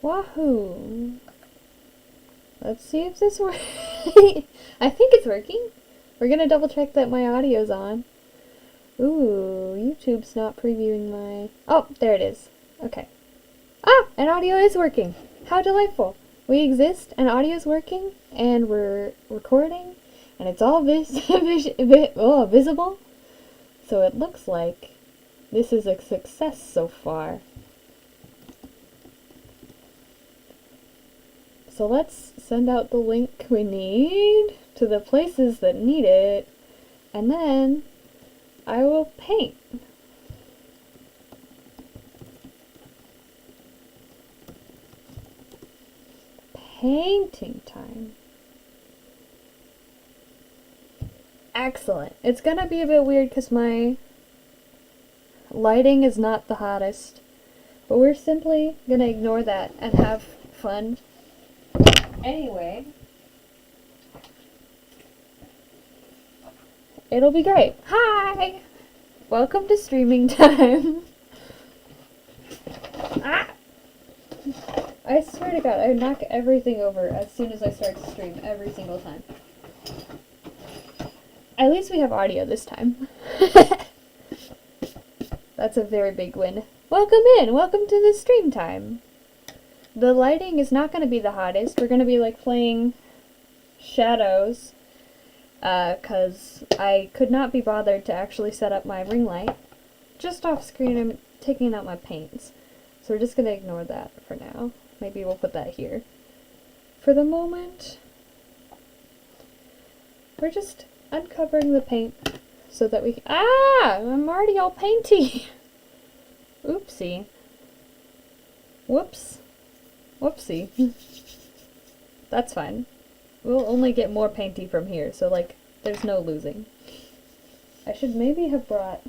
Wahoo! Let's see if this works. I think it's working. We're gonna double check that my audio's on. Ooh, YouTube's not previewing my... Oh, there it is. Okay. Ah! And audio is working! How delightful! We exist, and audio's working, and we're recording, and it's all visible. So it looks like this is a success so far. So let's send out the link we need to the places that need it, and then I will paint. Painting time. Excellent. It's gonna be a bit weird because my lighting is not the hottest, but we're simply gonna ignore that and have fun. Anyway, it'll be great. Hi! Welcome to streaming time. Ah! I swear to God, I knock everything over as soon as I start to stream every single time. At least we have audio this time. That's a very big win. Welcome in! Welcome to the stream time. The lighting is not going to be the hottest. We're going to be like playing shadows, because I could not be bothered to actually set up my ring light. Just off screen I'm taking out my paints. So we're just going to ignore that for now. Maybe we'll put that here. For the moment, we're just uncovering the paint so that we can... Ah! I'm already all painty! Oopsie. Whoops. Whoopsie. That's fine. We'll only get more painty from here, so like, there's no losing. I should maybe have brought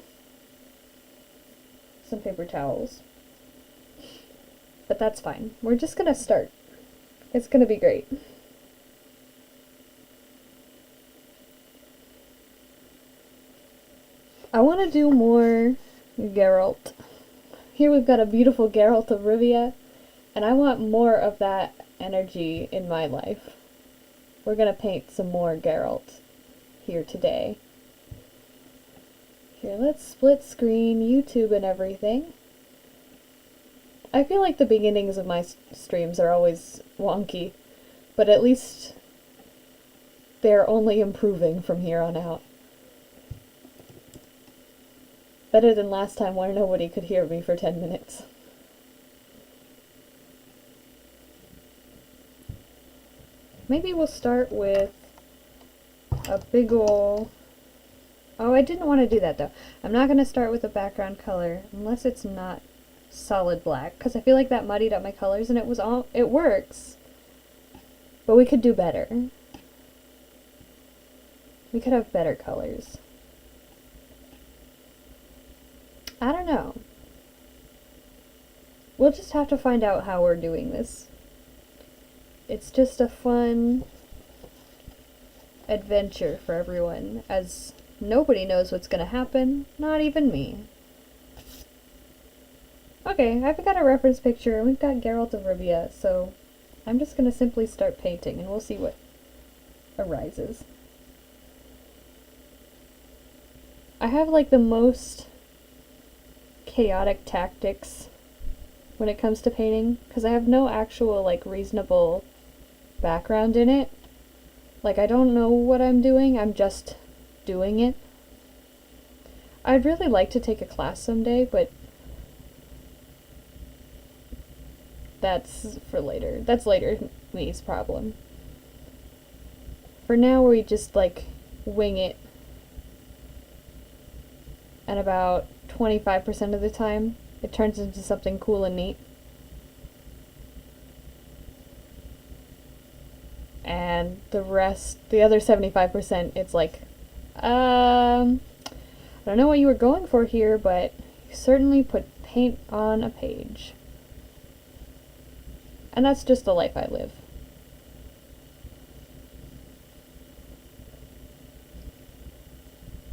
some paper towels. But that's fine. We're just gonna start. It's gonna be great. I want to do more Geralt. Here we've got a beautiful Geralt of Rivia, and I want more of that energy in my life. We're gonna paint some more Geralt here today. Here, let's split screen, YouTube and everything. I feel like the beginnings of my streams are always wonky, but at least they're only improving from here on out. Better than last time when nobody could hear me for 10 minutes. Maybe we'll start with a big ol'... Oh, I didn't want to do that though. I'm not going to start with a background color unless it's not solid black, because I feel like that muddied up my colors, and it works, but we could do better. We could have better colors. I don't know. We'll just have to find out how we're doing this. It's just a fun adventure for everyone, as nobody knows what's gonna happen, not even me. Okay, I've got a reference picture, and we've got Geralt of Rivia, so I'm just gonna simply start painting, and we'll see what arises. I have like the most chaotic tactics when it comes to painting, because I have no actual like reasonable background in it. Like, I don't know what I'm doing, I'm just doing it. I'd really like to take a class someday, but that's for later. That's later me's problem. For now, we just like wing it, and about 25% of the time it turns into something cool and neat. And the rest, the other 75%, it's like, I don't know what you were going for here, but you certainly put paint on a page. And that's just the life I live.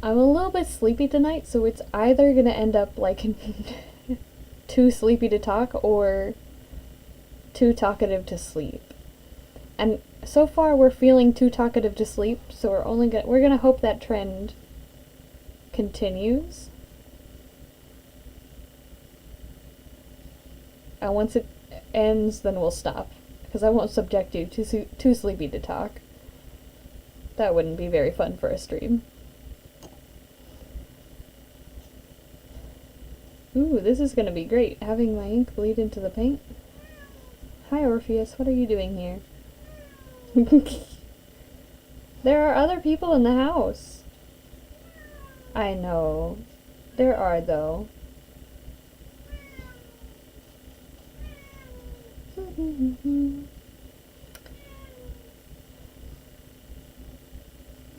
I'm a little bit sleepy tonight, so it's either gonna end up like too sleepy to talk, or too talkative to sleep. And so far we're feeling too talkative to sleep, so we're gonna hope that trend continues. And once it ends, then we'll stop, because I won't subject you too sleepy to talk. That wouldn't be very fun for a stream. Ooh, this is gonna be great, having my ink bleed into the paint. Hi Orpheus, what are you doing here? There are other people in the house. I know. There are, though. Let's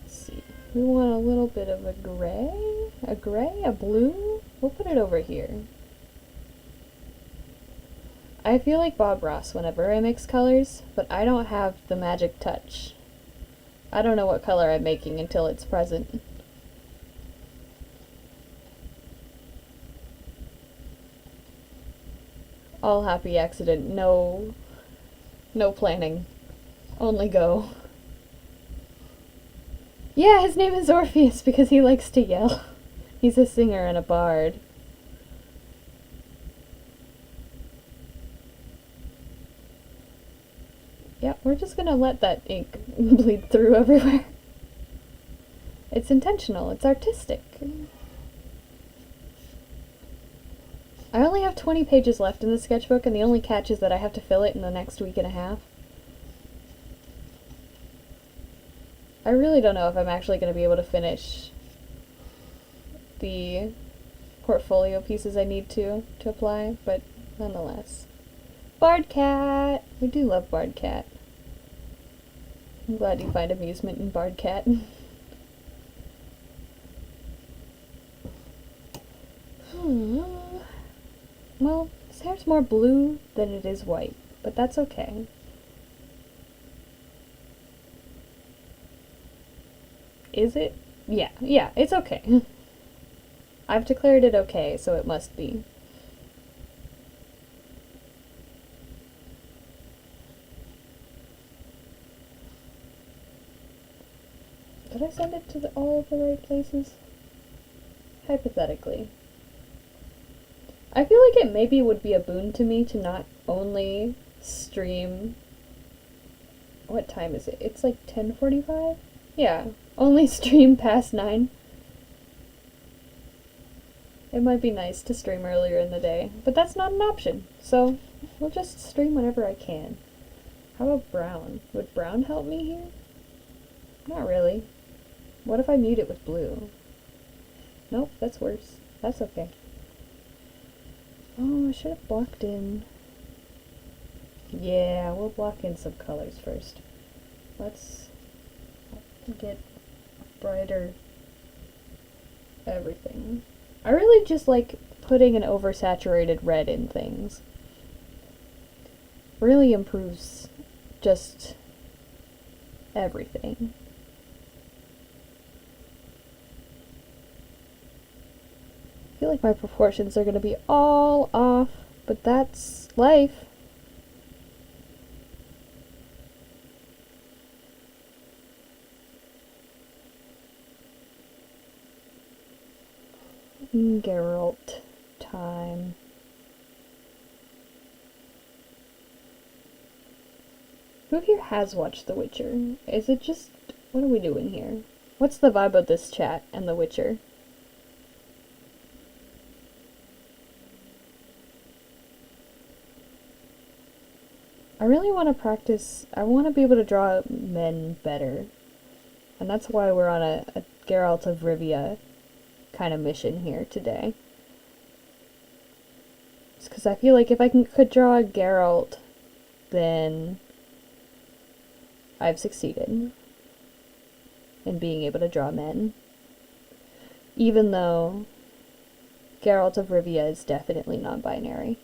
see. We want a little bit of a gray? A gray? A blue? We'll put it over here. I feel like Bob Ross whenever I mix colors, but I don't have the magic touch. I don't know what color I'm making until it's present. All happy accident, no planning. Only go. Yeah, his name is Orpheus because he likes to yell. He's a singer and a bard. Yeah, we're just gonna let that ink bleed through everywhere. It's intentional, it's artistic. I only have 20 pages left in the sketchbook, and the only catch is that I have to fill it in the next week and a half. I really don't know if I'm actually going to be able to finish the portfolio pieces I need to apply, but nonetheless. Bardcat! We do love Bardcat. I'm glad you find amusement in Bardcat. Well, his hair's more blue than it is white, but that's okay. Is it? Yeah, it's okay. I've declared it okay, so it must be. Did I send it to all of the right places? Hypothetically. I feel like it maybe would be a boon to me to not only stream... What time is it? It's like 10:45? Yeah, only stream past 9. It might be nice to stream earlier in the day, but that's not an option, so we'll just stream whenever I can. How about brown? Would brown help me here? Not really. What if I mute it with blue? Nope, that's worse. That's okay. Oh, I should have blocked in. Yeah, we'll block in some colors first. Let's get brighter everything. I really just like putting an oversaturated red in things. Really improves just everything. I feel like my proportions are going to be all off, but that's life. Geralt time. Who here has watched The Witcher? Is it just... what are we doing here? What's the vibe of this chat and The Witcher? I really want to practice... I want to be able to draw men better. And that's why we're on a Geralt of Rivia kind of mission here today. It's because I feel like if I could draw a Geralt, then I've succeeded in being able to draw men. Even though Geralt of Rivia is definitely non-binary.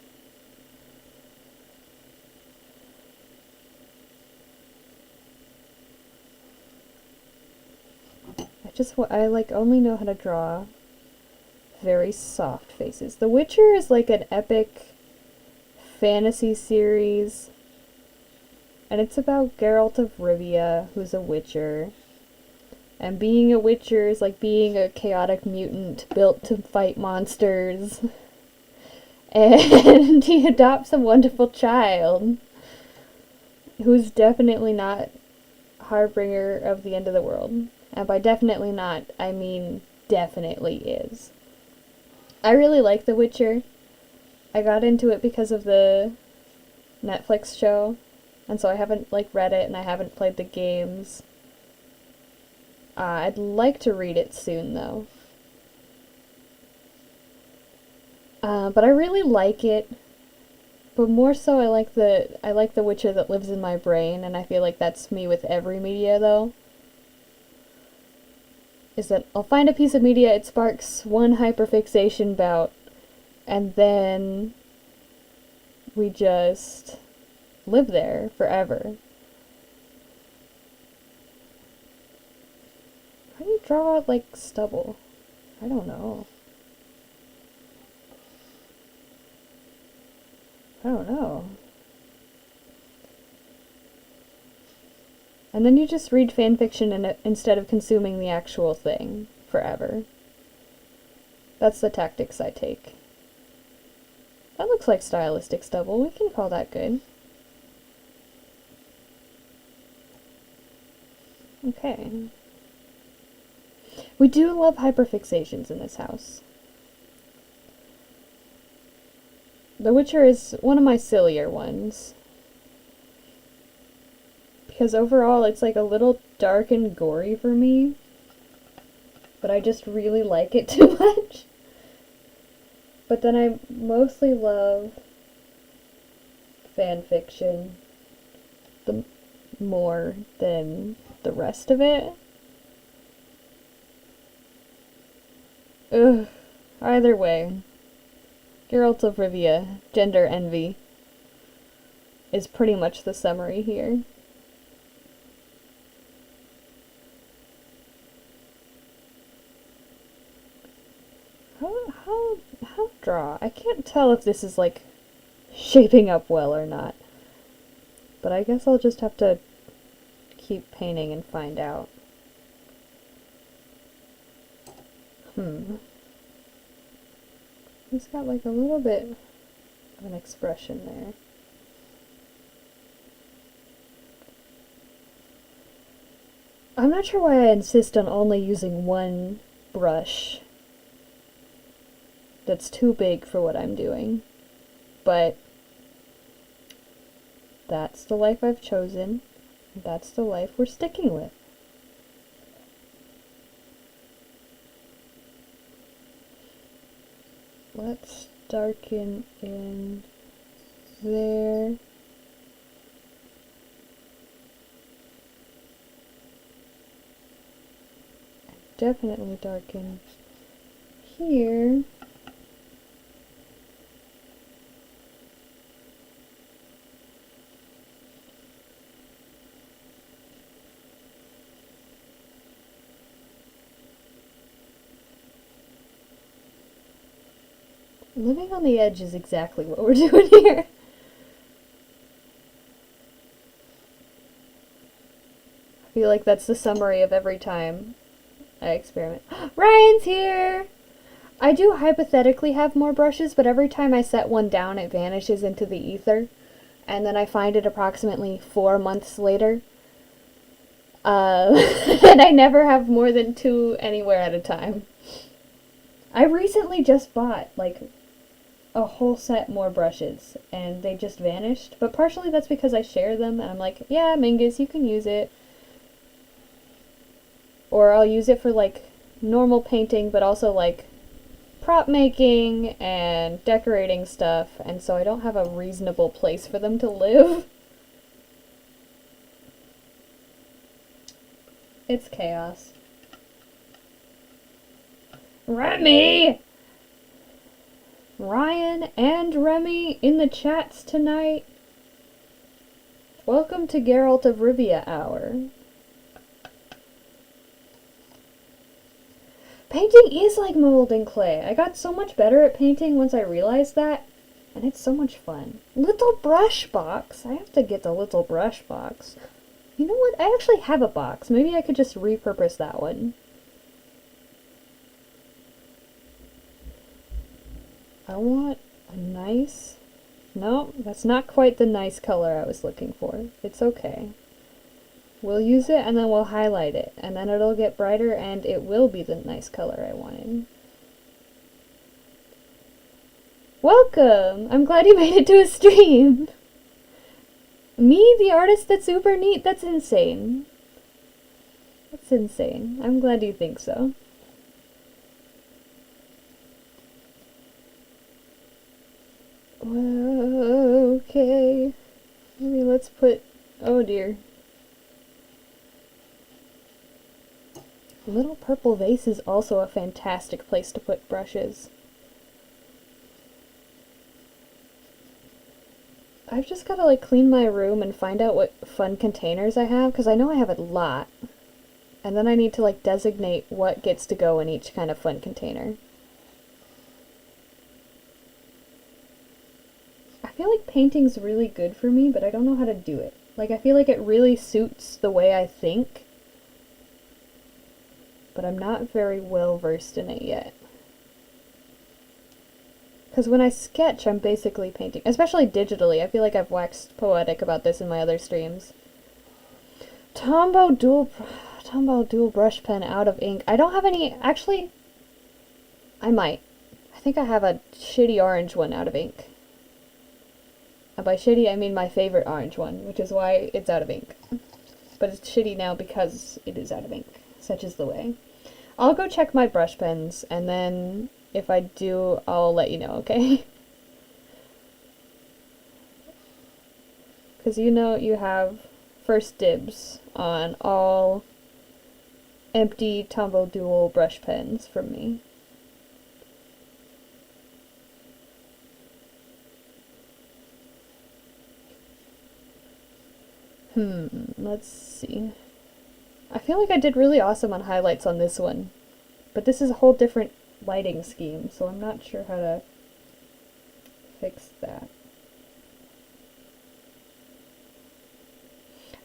I like only know how to draw very soft faces. The Witcher is like an epic fantasy series And it's about Geralt of Rivia, who's a witcher. And being a witcher is like being a chaotic mutant built to fight monsters. And he adopts a wonderful child who's definitely not harbinger of the end of the world. And by definitely not, I mean definitely is. I really like The Witcher. I got into it because of the Netflix show, and so I haven't read it and I haven't played the games. I'd like to read it soon though. But I really like it. But more so I like the Witcher that lives in my brain, and I feel like that's me with every media though. Is that I'll find a piece of media, it sparks one hyperfixation bout, and then we just live there forever. How do you draw out stubble? I don't know. I don't know. And then you just read fanfiction instead of consuming the actual thing forever. That's the tactics I take. That looks like stylistic stubble. We can call that good. Okay. We do love hyperfixations in this house. The Witcher is one of my sillier ones. Because overall it's a little dark and gory for me. But I just really like it too much. But then I mostly love fanfiction more than the rest of it. Ugh. Either way, Geralt of Rivia, gender envy, is pretty much the summary here. How draw? I can't tell if this is shaping up well or not. But I guess I'll just have to keep painting and find out. He's got a little bit of an expression there. I'm not sure why I insist on only using one brush that's too big for what I'm doing. But that's the life I've chosen. That's the life we're sticking with. Let's darken in there. Definitely darken here. Living on the edge is exactly what we're doing here. I feel like that's the summary of every time I experiment. Ryan's here! I do hypothetically have more brushes, but every time I set one down it vanishes into the ether, and then I find it approximately 4 months later. And I never have more than 2 anywhere at a time. I recently just bought a whole set more brushes, and they just vanished, but partially that's because I share them, and I'm like, yeah, Mingus, you can use it. Or I'll use it for normal painting, but also prop making and decorating stuff, and so I don't have a reasonable place for them to live. It's chaos. Remy! Ryan and Remy in the chats tonight. Welcome to Geralt of Rivia Hour. Painting is like molding clay. I got so much better at painting once I realized that, And it's so much fun. Little brush box. I have to get the little brush box. You know what? I actually have a box. Maybe I could just repurpose that one. I want a nice... No, that's not quite the nice color I was looking for. It's okay. We'll use it and then we'll highlight it. And then it'll get brighter and it will be the nice color I wanted. Welcome! I'm glad you made it to a stream! Me, the artist that's super neat? That's insane. That's insane. I'm glad you think so. Okay. Maybe let's put... Oh dear. Little purple vase is also a fantastic place to put brushes. I've just gotta like clean my room and find out what fun containers I have, because I know I have a lot. And then I need to like designate what gets to go in each kind of fun container. I feel like painting's really good for me, but I don't know how to do it. Like I feel like it really suits the way I think, but I'm not very well versed in it yet. Because when I sketch, I'm basically painting. Especially digitally. I feel like I've waxed poetic about this in my other streams. Tombow dual brush pen out of ink. I don't have any... Actually, I might. I think I have a shitty orange one out of ink. And by shitty, I mean my favorite orange one, which is why it's out of ink. But it's shitty now because it is out of ink. Such is the way. I'll go check my brush pens, and then... If I do, I'll let you know, okay? Because you know you have first dibs on all empty Tombow Dual brush pens from me. Let's see. I feel like I did really awesome on highlights on this one, but this is a whole different lighting scheme, so I'm not sure how to fix that.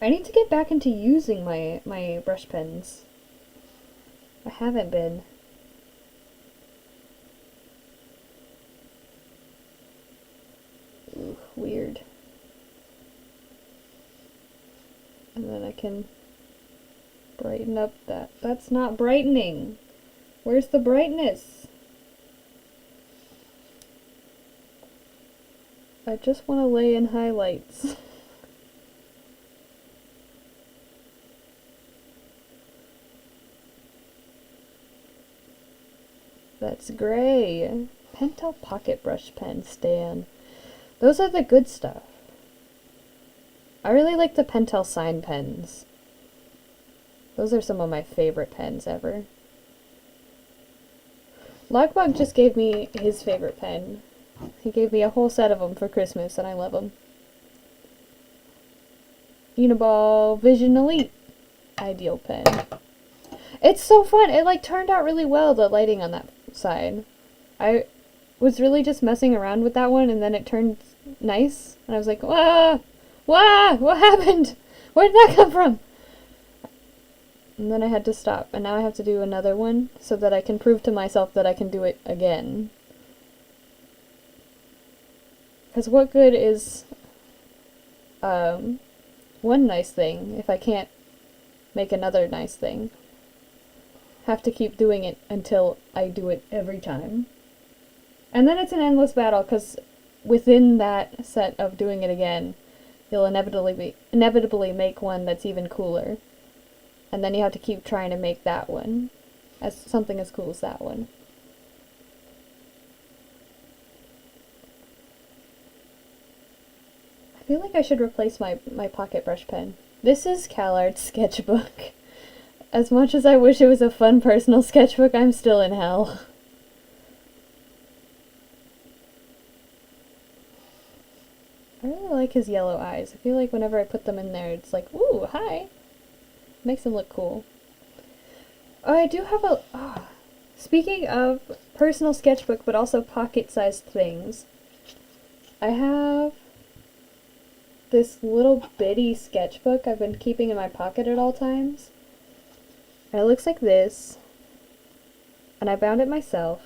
I need to get back into using my brush pens. I haven't been. Ooh, weird. And then I can brighten up that. That's not brightening. Where's the brightness? I just want to lay in highlights. That's gray. Pentel Pocket Brush Pen, Stan. Those are the good stuff. I really like the Pentel Sign pens. Those are some of my favorite pens ever. Logbog just gave me his favorite pen. He gave me a whole set of them for Christmas, and I love them. Uniball Vision Elite. Ideal pen. It's so fun! It like turned out really well, the lighting on that side. I was really just messing around with that one, and then it turned nice, and I was like, wah! Wah! What happened? Where did that come from? And then I had to stop, and now I have to do another one so that I can prove to myself that I can do it again. Because what good is one nice thing if I can't make another nice thing? Have to keep doing it until I do it every time. And then it's an endless battle, because within that set of doing it again, you'll inevitably make one that's even cooler. And then you have to keep trying to make that one as something as cool as that one. I feel like I should replace my pocket brush pen. This is CalArt's Sketchbook. As much as I wish it was a fun personal sketchbook, I'm still in hell. I really like his yellow eyes. I feel like whenever I put them in there, it's like, ooh, hi! Makes him look cool. Oh, I do have a... speaking of personal sketchbook, but also pocket-sized things, I have this little bitty sketchbook I've been keeping in my pocket at all times. And it looks like this. And I bound it myself.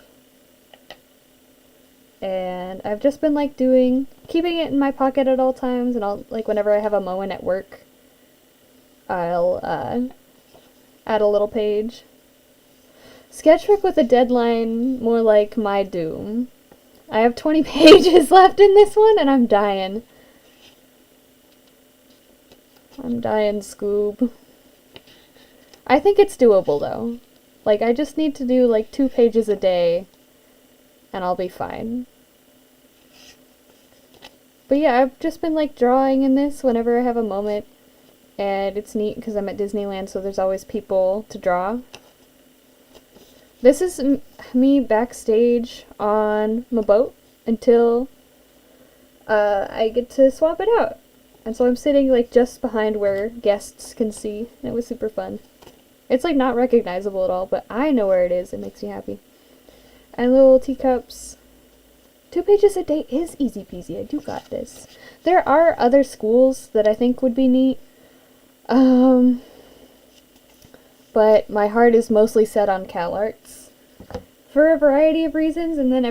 And I've just been like keeping it in my pocket at all times, and I'll, like, whenever I have a moment at work, I'll add a little page. Sketchbook with a deadline, more like my doom. I have 20 pages left in this one, and I'm dying. I'm dying, Scoob. I think it's doable, though. Like, I just need to do, like, 2 pages a day, and I'll be fine. But yeah, I've just been, like, drawing in this whenever I have a moment, and it's neat because I'm at Disneyland, so there's always people to draw. This is me backstage on my boat until I get to swap it out. And so I'm sitting, like, just behind where guests can see, and it was super fun. It's, like, not recognizable at all, but I know where it is. It makes me happy. And little teacups. 2 pages a day is easy peasy. I do got this. There are other schools that I think would be neat. But my heart is mostly set on CalArts for a variety of reasons, and then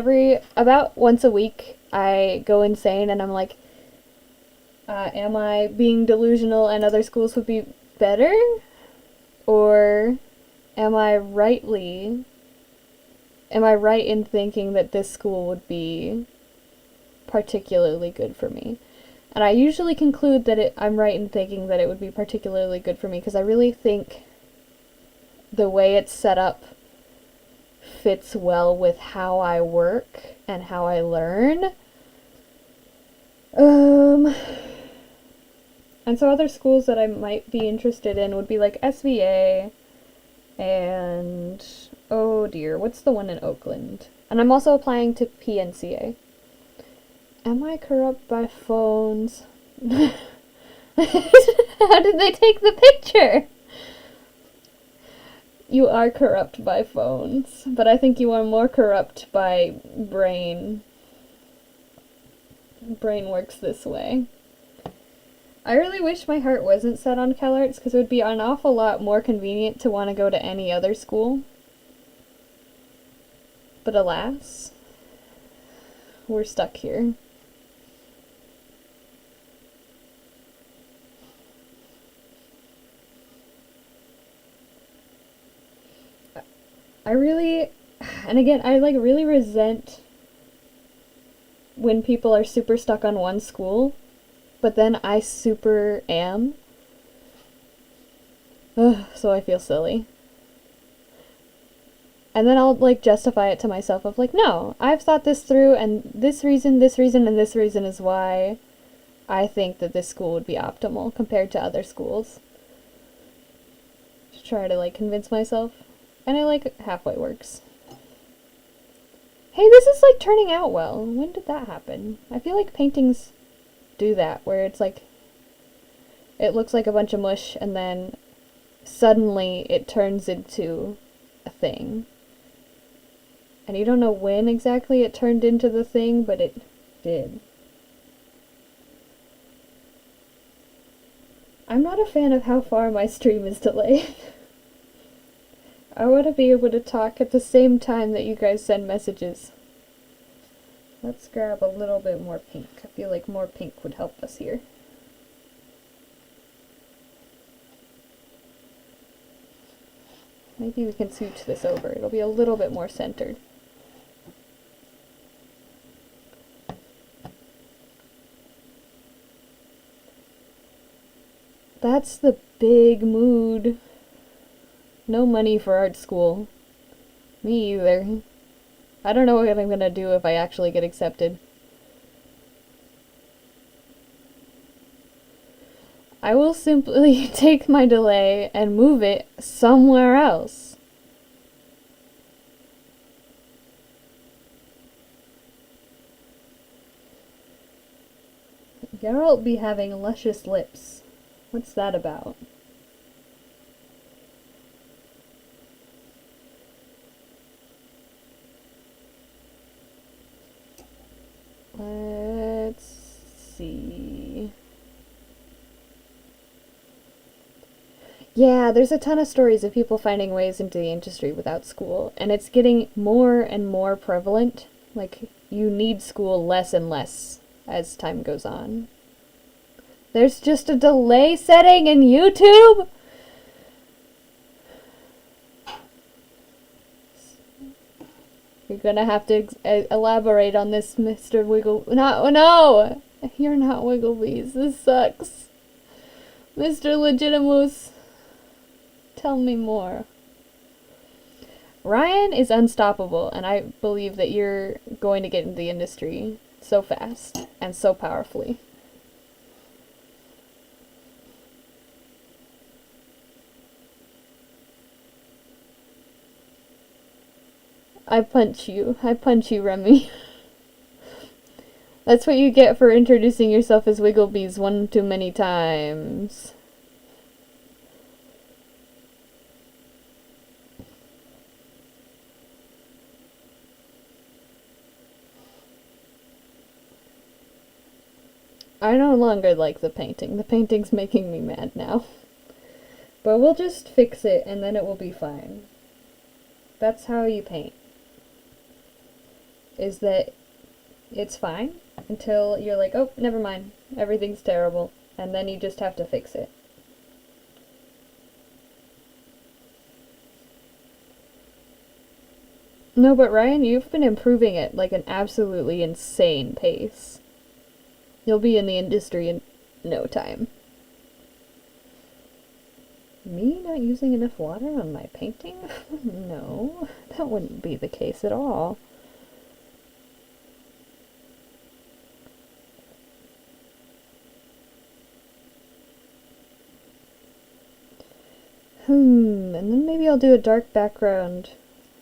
about once a week I go insane and I'm like, am I being delusional and other schools would be better? Or am I right in thinking that this school would be particularly good for me? And I usually conclude that I'm right in thinking that it would be particularly good for me, because I really think the way it's set up fits well with how I work and how I learn. And so other schools that I might be interested in would be like SVA and, oh dear, what's the one in Oakland? And I'm also applying to PNCA. Am I corrupt by phones? How did they take the picture? You are corrupt by phones, but I think you are more corrupt by brain. Brain works this way. I really wish my heart wasn't set on CalArts, because it would be an awful lot more convenient to want to go to any other school. But alas, we're stuck here. And again, I like really resent when people are super stuck on one school, but then I super am. Ugh, so I feel silly. And then I'll like justify it to myself of like, no, I've thought this through, and this reason, and this reason is why I think that this school would be optimal compared to other schools. To try to like convince myself. And it like halfway works. Hey, this is like turning out well. When did that happen? I feel like paintings do that, where it's like, it looks like a bunch of mush and then suddenly it turns into a thing. And you don't know when exactly it turned into the thing, but it did. I'm not a fan of how far my stream is delayed. I want to be able to talk at the same time that you guys send messages. Let's grab a little bit more pink. I feel like more pink would help us here. Maybe we can scooch this over. It'll be a little bit more centered. That's the big mood. No money for art school. Me either. I don't know what I'm gonna do if I actually get accepted. I will simply take my delay and move it somewhere else. Geralt be having luscious lips. What's that about? Let's Yeah, there's a ton of stories of people finding ways into the industry without school, and it's getting more and more prevalent. Like, you need school less and less as time goes on. There's just a delay setting in YouTube? You're gonna have to elaborate on this, Mr. Wiggle... No! You're not Wigglebees. This sucks. Mr. Legitimus, tell me more. Ryan is unstoppable, and I believe that you're going to get into the industry so fast and so powerfully. I punch you, Remy. That's what you get for introducing yourself as Wigglebees one too many times. I no longer like the painting. The painting's making me mad now. But we'll just fix it and then it will be fine. That's how you paint. Is that it's fine until you're like, oh, never mind, everything's terrible, and then you just have to fix it. No, but Ryan, you've been improving at like an absolutely insane pace. You'll be in the industry in no time. Me not using enough water on my painting? No, that wouldn't be the case at all. And then maybe I'll do a dark background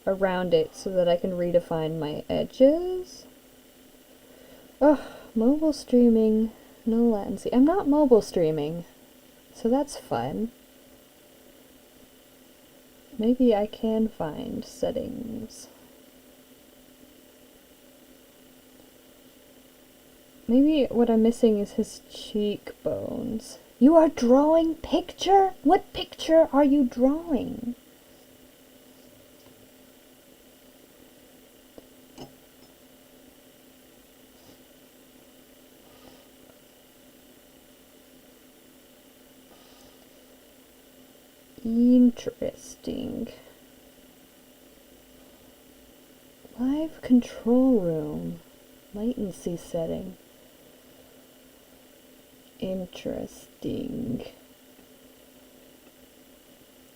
around it so that I can redefine my edges. Oh, mobile streaming, no latency. I'm not mobile streaming, so that's fun. Maybe I can find settings. Maybe what I'm missing is his cheekbones. You are drawing picture? What picture are you drawing? Interesting. Live control room. Latency setting. Interesting.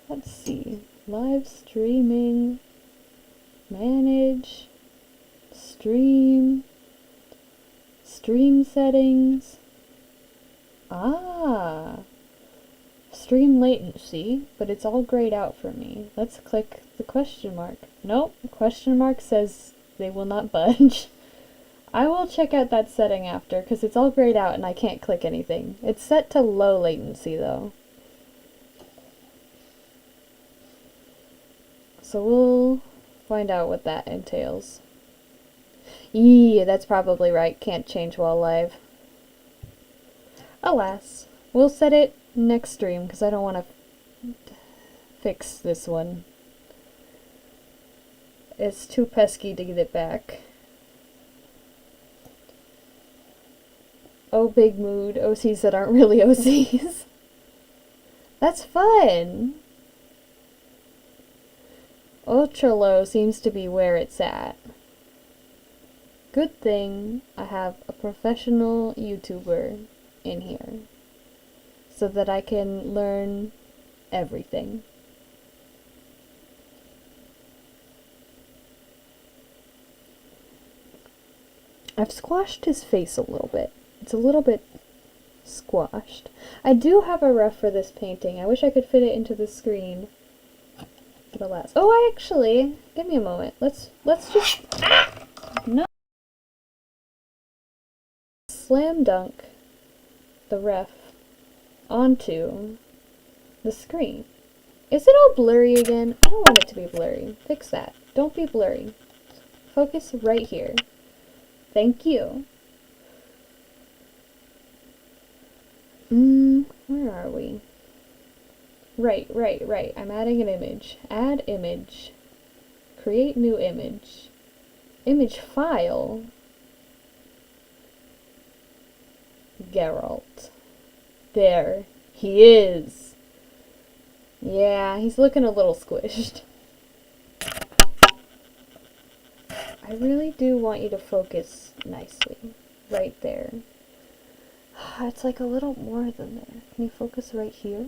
Let's see. Live streaming. Manage. Stream. Stream settings. Ah. Stream latency, but it's all grayed out for me. Let's click the question mark. Nope, the question mark says they will not budge. I will check out that setting after, because it's all grayed out and I can't click anything. It's set to low latency, though. So we'll find out what that entails. Yeah, that's probably right. Can't change while live. Alas. We'll set it next stream, because I don't want to fix this one. It's too pesky to get it back. Oh, big mood. OCs that aren't really OCs. That's fun! Ultra low seems to be where it's at. Good thing I have a professional YouTuber in here, so that I can learn everything. I've squashed his face a little bit. It's a little bit squashed. I do have a rough for this painting. I wish I could fit it into the screen. But alas. Oh, I actually, give me a moment. Let's just, no. Slam dunk the ref onto the screen. Is it all blurry again? I don't want it to be blurry. Fix that. Don't be blurry. Focus right here. Thank you. Where are we? Right. I'm adding an image. Add image. Create new image. Image file. Geralt. There. He is. Yeah, he's looking a little squished. I really do want you to focus nicely. Right there. It's like a little more than there. Can you focus right here?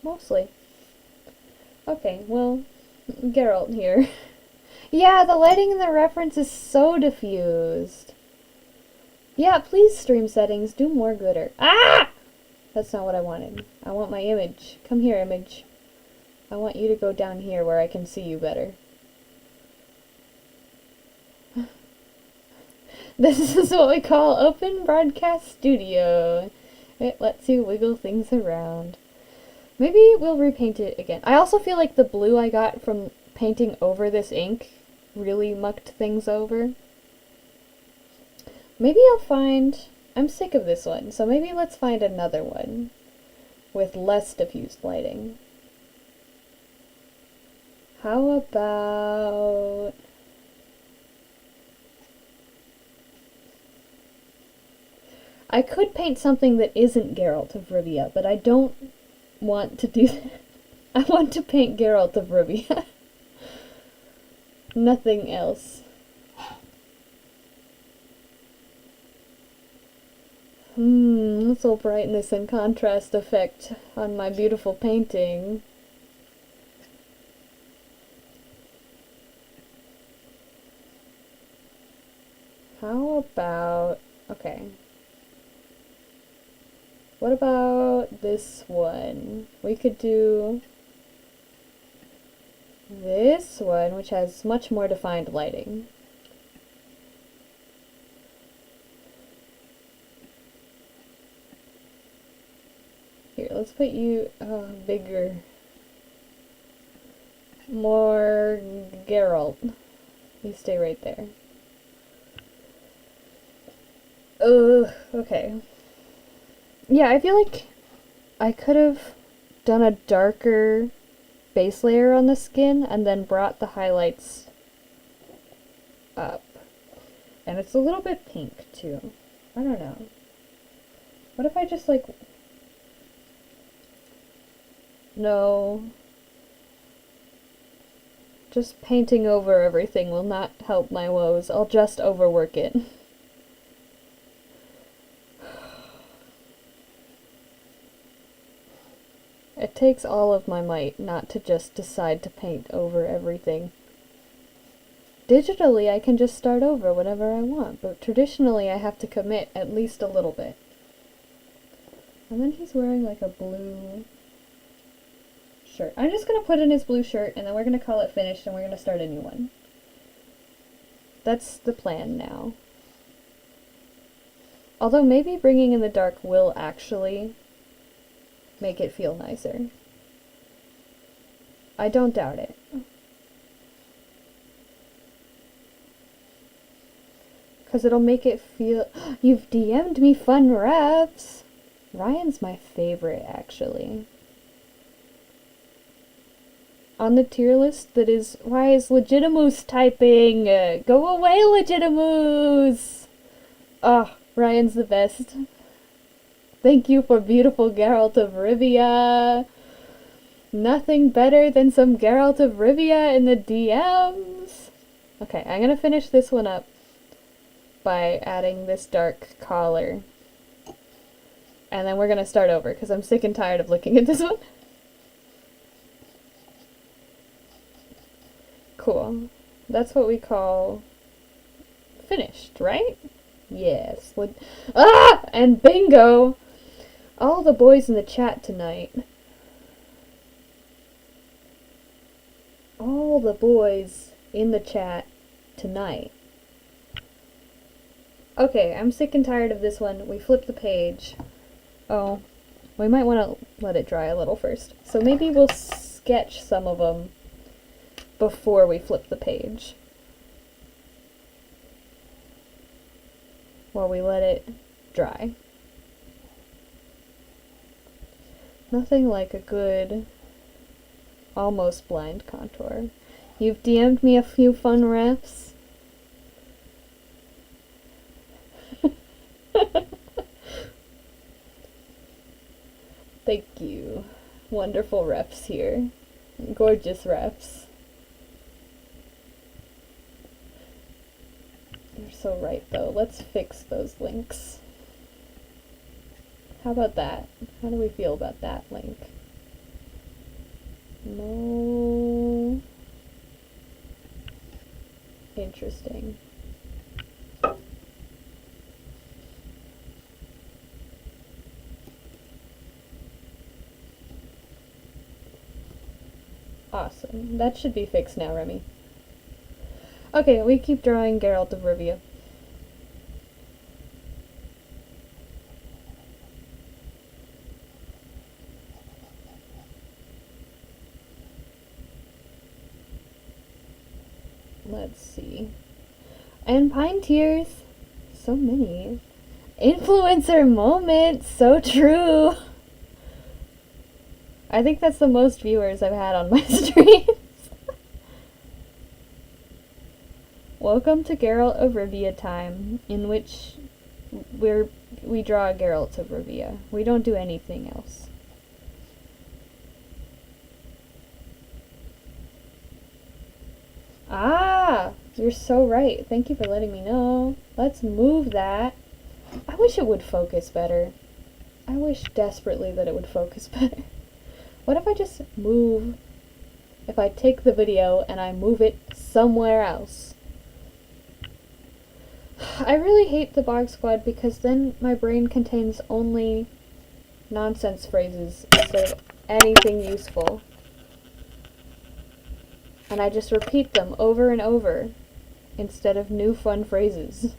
Mostly. Okay, well, Geralt here. Yeah, the lighting in the reference is so diffused. Yeah, please, stream settings, do more glitter. Ah! That's not what I wanted. I want my image. Come here, image. I want you to go down here where I can see you better. This is what we call Open Broadcast Studio. It lets you wiggle things around. Maybe we'll repaint it again. I also feel like the blue I got from painting over this ink really mucked things over. Maybe I'll find... I'm sick of this one, so maybe let's find another one with less diffused lighting. How about... I could paint something that isn't Geralt of Rivia, but I don't want to do that. I want to paint Geralt of Rivia. Nothing else. This will brighten this and contrast effect on my beautiful painting. How about... okay. What about this one? We could do this one, which has much more defined lighting. Here, let's put you bigger. More Geralt. You stay right there. Okay. Yeah, I feel like I could have done a darker base layer on the skin and then brought the highlights up. And it's a little bit pink, too. I don't know. What if I just, like... No. Just painting over everything will not help my woes. I'll just overwork it. It takes all of my might not to just decide to paint over everything. Digitally, I can just start over whenever I want, but traditionally I have to commit at least a little bit. And then he's wearing like a blue shirt. I'm just going to put in his blue shirt, and then we're going to call it finished, and we're going to start a new one. That's the plan now. Although maybe bringing in the dark will actually make it feel nicer. I don't doubt it. Because it'll make it feel... You've DM'd me fun refs! Ryan's my favorite, actually. On the tier list that is... Why is Legitimus typing? Go away, Legitimus! Oh, Ryan's the best. Thank you for beautiful Geralt of Rivia. Nothing better than some Geralt of Rivia in the DMs. Okay, I'm gonna finish this one up by adding this dark collar. And then we're gonna start over, because I'm sick and tired of looking at this one. Cool. That's what we call finished, right? Yes. And bingo! All the boys in the chat tonight. All the boys in the chat tonight. Okay, I'm sick and tired of this one. We flipped the page. Oh, we might want to let it dry a little first. So maybe we'll sketch some of them before we flip the page. While we let it dry. Nothing like a good, almost blind contour. You've DM'd me a few fun refs. Thank you. Wonderful reps here. Gorgeous reps. You're so right, though. Let's fix those links. How about that? How do we feel about that link? No. Interesting. Awesome. That should be fixed now, Remy. Okay, we keep drawing Geralt of Rivia. Let's see. And Pine Tears. So many. Influencer moments. So true. I think that's the most viewers I've had on my streams. Welcome to Geralt of Rivia time, in which we draw Geralt of Rivia. We don't do anything else. Ah! You're so right. Thank you for letting me know. Let's move that. I wish it would focus better. I wish desperately that it would focus better. What if I just move... If I take the video and I move it somewhere else? I really hate the Bog Squad because then my brain contains only nonsense phrases instead of anything useful. And I just repeat them over and over instead of new fun phrases.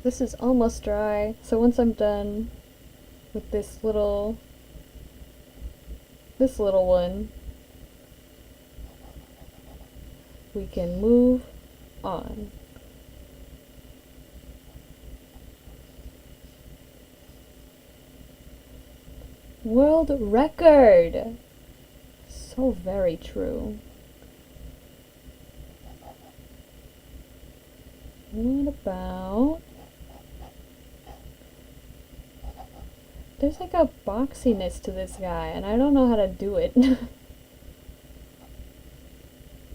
This is almost dry, so once I'm done with this little one, we can move on. World record! So very true. What about... There's like a boxiness to this guy, and I don't know how to do it.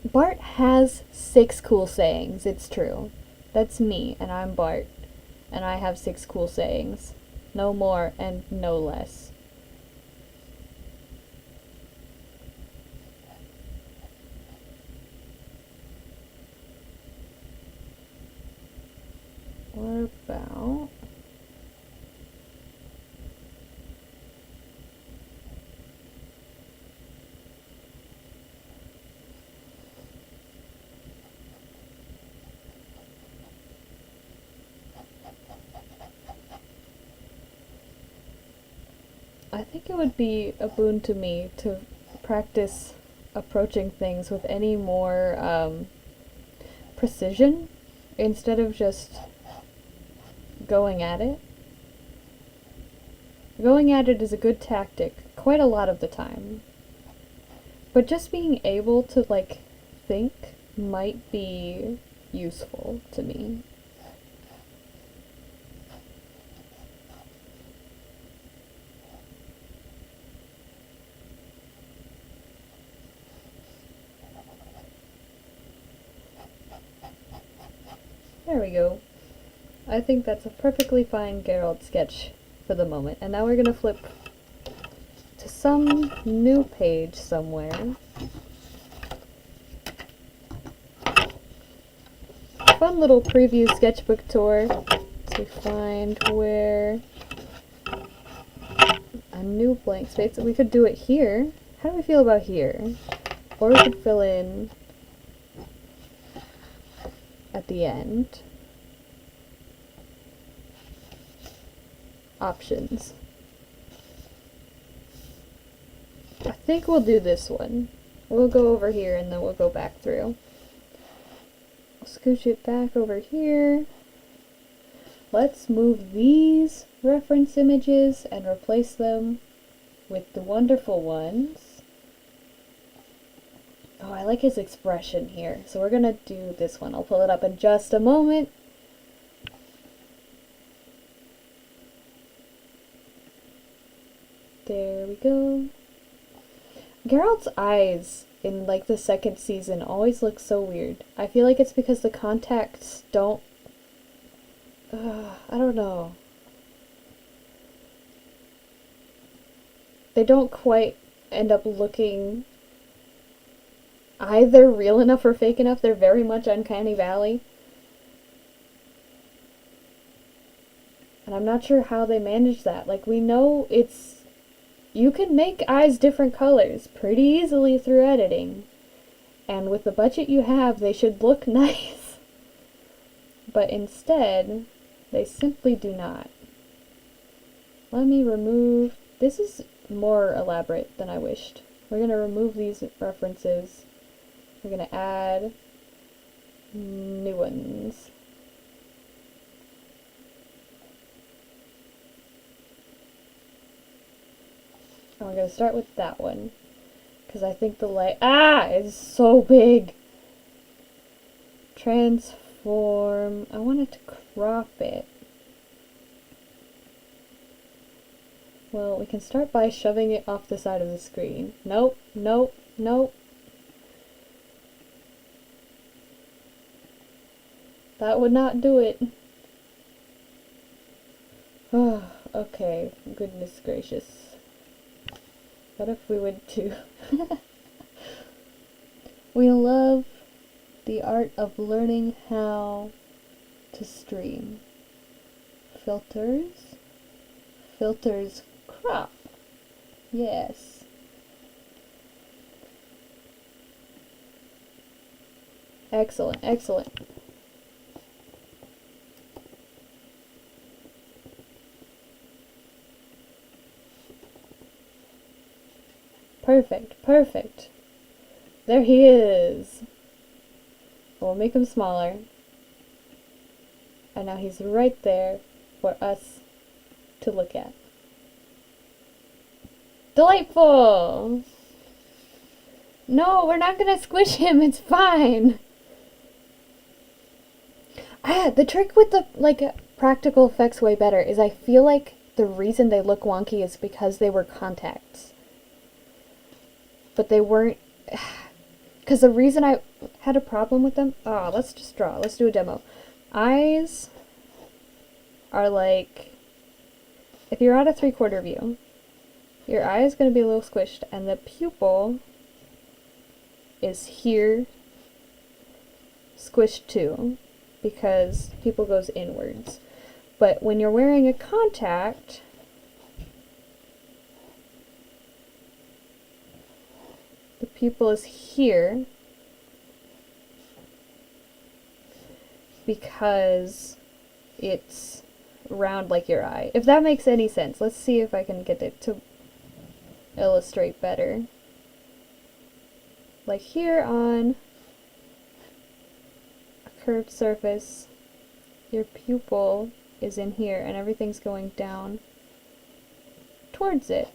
Bart has 6 cool sayings, it's true. That's me, and I'm Bart. And I have 6 cool sayings. No more and no less. What about... I think it would be a boon to me to practice approaching things with any more precision instead of just going at it. Going at it is a good tactic quite a lot of the time. But just being able to, like, think might be useful to me. There we go. I think that's a perfectly fine Geralt sketch for the moment. And now we're gonna flip to some new page somewhere. Fun little preview sketchbook tour to find where a new blank space. We could do it here. How do we feel about here? Or we could fill in at the end. Options. think we'll do this one. We'll go over here and then we'll go back through. I'll scooch it back over here. Let's move these reference images and replace them with the wonderful ones. Oh, I like his expression here. So we're gonna do this one. I'll pull it up in just a moment. There we go. Geralt's eyes in like the second season always look so weird. I feel like it's because the contacts don't... I don't know. They don't quite end up looking either real enough or fake enough. They're very much Uncanny Valley. And I'm not sure how they manage that. Like, we know it's... You can make eyes different colors pretty easily through editing. And with the budget you have, they should look nice. But instead, they simply do not. Let me remove... This is more elaborate than I wished. We're going to remove these references. We're going to add new ones. And we're going to start with that one. Because I think the light... It's so big! Transform... I wanted to crop it. Well, we can start by shoving it off the side of the screen. Nope, nope, nope. That would not do it. Oh, okay, goodness gracious. What if we would do... We love the art of learning how to stream. Filters. Filters crop. Yes. Excellent, excellent. Perfect, perfect. There he is. We'll make him smaller. And now he's right there for us to look at. Delightful! No, we're not gonna squish him, it's fine! The trick with the, practical effects way better is I feel like the reason they look wonky is because they were contacts. But they weren't... Because the reason I had a problem with them... let's just draw. Let's do a demo. Eyes are like... If you're at a 3/4 view, your eye is going to be a little squished, and the pupil is here squished too, because pupil goes inwards. But when you're wearing a contact... The pupil is here because it's round like your eye. If that makes any sense. Let's see if I can get it to illustrate better. Like here on a curved surface, your pupil is in here and everything's going down towards it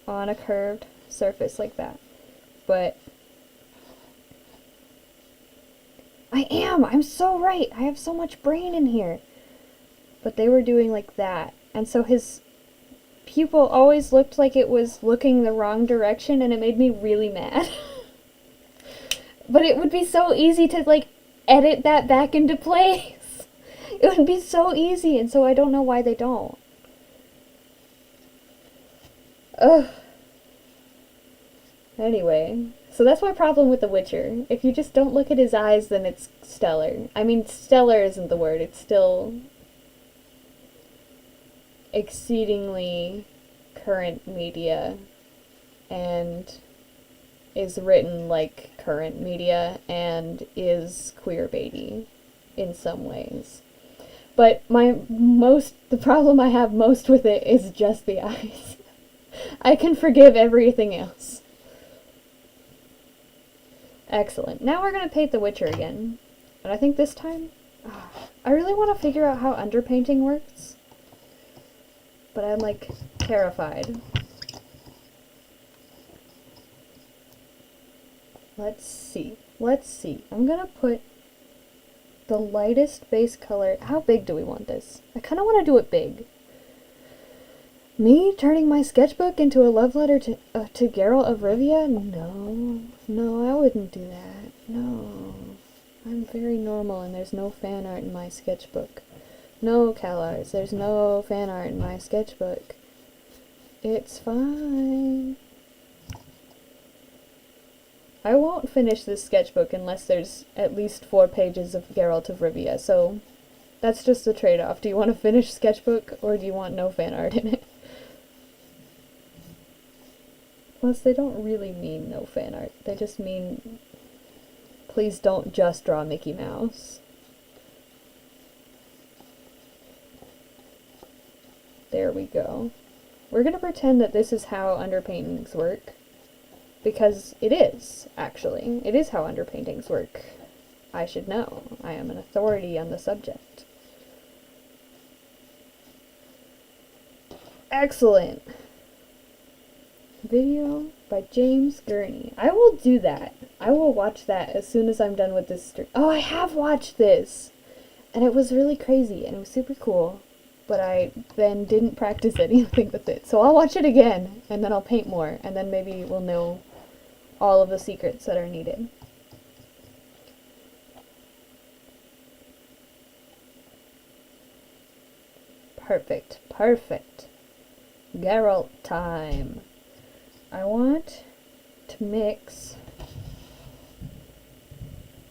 on a curved surface like that. But I'm so right. I have so much brain in here. But they were doing like that. And so his pupil always looked like it was looking the wrong direction, and it made me really mad. But it would be so easy to edit that back into place. It would be so easy, and so I don't know why they don't. Ugh. Anyway, so that's my problem with The Witcher. If you just don't look at his eyes, then it's stellar. I mean, stellar isn't the word. It's still exceedingly current media and is written like current media and is queerbaity in some ways. But the problem I have most with it is just the eyes. I can forgive everything else. Excellent. Now we're going to paint the Witcher again. And I think this time, I really want to figure out how underpainting works. But I'm like terrified. Let's see. Let's see. I'm going to put the lightest base color. How big do we want this? I kind of want to do it big. Me turning my sketchbook into a love letter to Geralt of Rivia? No, I wouldn't do that. No. I'm very normal and there's no fan art in my sketchbook. No, CalArts, there's no fan art in my sketchbook. It's fine. I won't finish this sketchbook unless there's at least 4 pages of Geralt of Rivia, so that's just the trade-off. Do you want to finish sketchbook or do you want no fan art in it? Plus, they don't really mean no fan art. They just mean, please don't just draw Mickey Mouse. There we go. We're gonna pretend that this is how underpaintings work. Because it is, actually. It is how underpaintings work. I should know. I am an authority on the subject. Excellent! Video by James Gurney. I will do that. I will watch that as soon as I'm done with this stream. Oh, I have watched this! And it was really crazy, and it was super cool. But I then didn't practice anything with it. So I'll watch it again, and then I'll paint more, and then maybe we'll know all of the secrets that are needed. Perfect, perfect. Geralt time. I want to mix.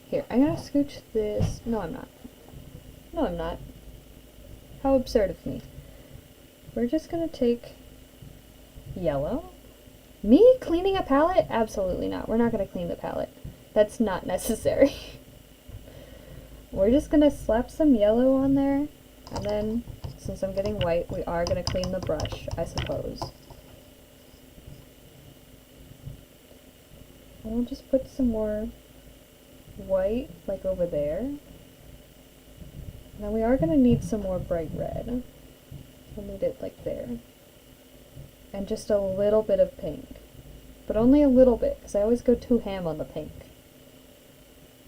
Here, I'm gonna scooch this. No, I'm not. No, I'm not. How absurd of me. We're just gonna take yellow. Me cleaning a palette? Absolutely not. We're not gonna clean the palette. That's not necessary. We're just gonna slap some yellow on there, and then, since I'm getting white, we are gonna clean the brush, I suppose. And we'll just put some more white, like over there. Now we are going to need some more bright red. We'll need it like there. And just a little bit of pink. But only a little bit, because I always go too ham on the pink.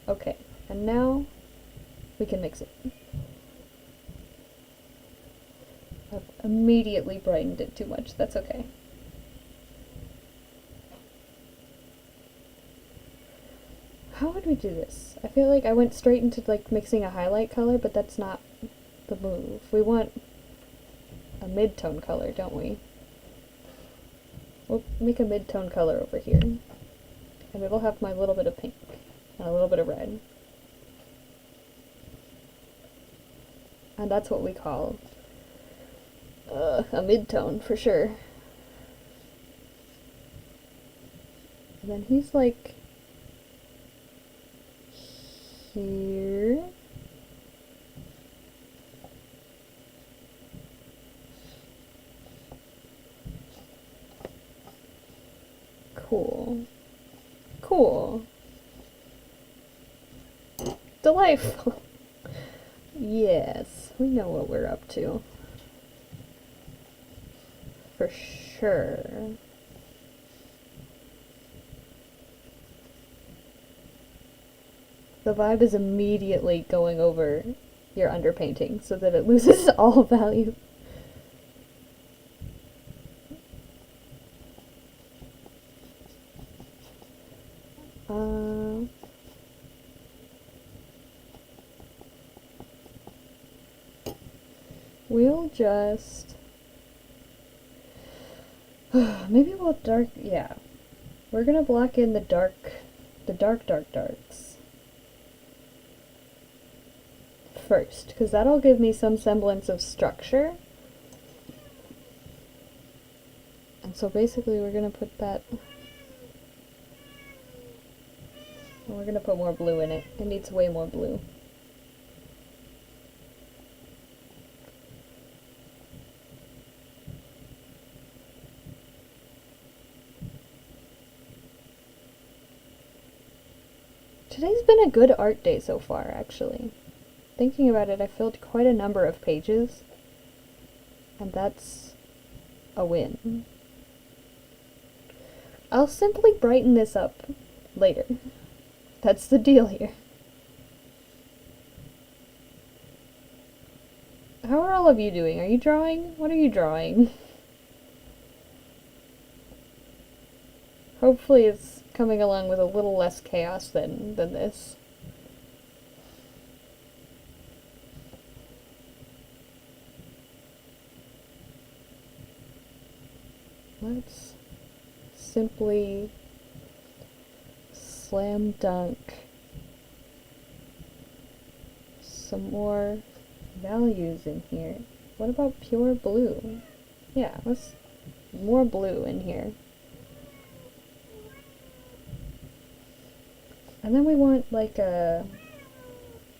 Okay, and now we can mix it. I've immediately brightened it too much. That's okay. How would we do this? I feel like I went straight into like mixing a highlight color, but that's not the move. We want a mid-tone color, don't we? We'll make a mid-tone color over here. And it'll have my little bit of pink and a little bit of red. And that's what we call a mid-tone for sure. And then he's like here. Cool. Cool. Delightful. Yes, we know what we're up to. For sure. The vibe is immediately going over your underpainting so that it loses all value. We'll just... maybe we'll dark... yeah. We're gonna block in the darks first, because that'll give me some semblance of structure. And so basically we're gonna put that... and we're gonna put more blue in it. It needs way more blue. Today's been a good art day so far, actually. Thinking about it, I filled quite a number of pages. And that's a win. I'll simply brighten this up later. That's the deal here. How are all of you doing? Are you drawing? What are you drawing? Hopefully it's coming along with a little less chaos than this. Let's simply slam dunk some more values in here. What about pure blue? Yeah, let's more blue in here. And then we want like a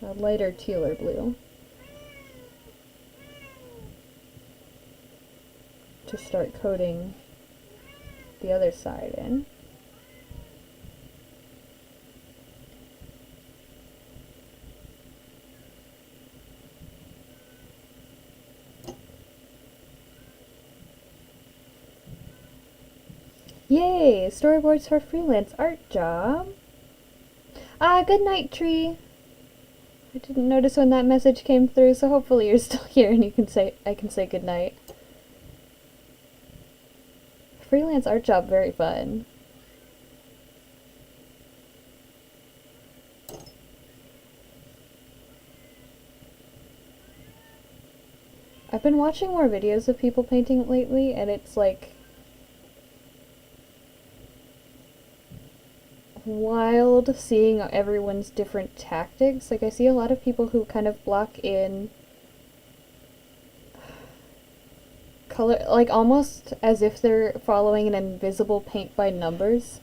lighter tealer blue to start coating the other side in. Yay! Storyboards for freelance art job. Good night, Tree. I didn't notice when that message came through, so hopefully you're still here and I can say good night. Freelance art job, very fun. I've been watching more videos of people painting lately, and it's like wild seeing everyone's different tactics. Like, I see a lot of people who kind of block in color, like almost as if they're following an invisible paint by numbers,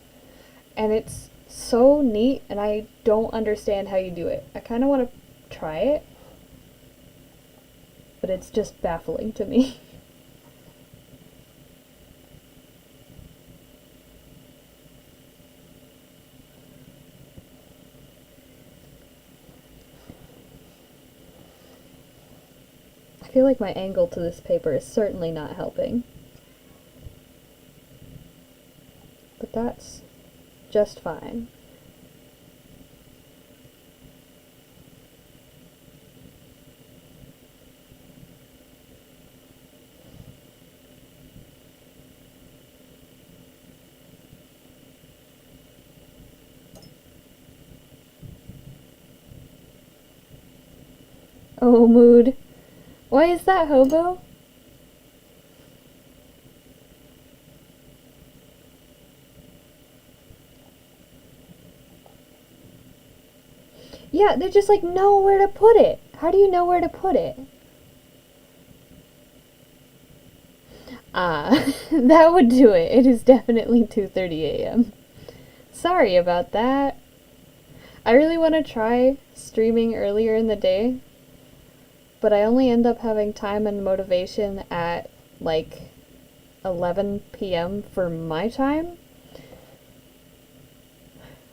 and it's so neat, and I don't understand how you do it. I kind of want to try it, but it's just baffling to me. I feel like my angle to this paper is certainly not helping. But that's just fine. Oh, mood. Why is that, Hobo? Yeah, they just like know where to put it. How do you know where to put it? That would do it. It is definitely 2:30 a.m. Sorry about that. I really want to try streaming earlier in the day, but I only end up having time and motivation at like 11 p.m. for my time,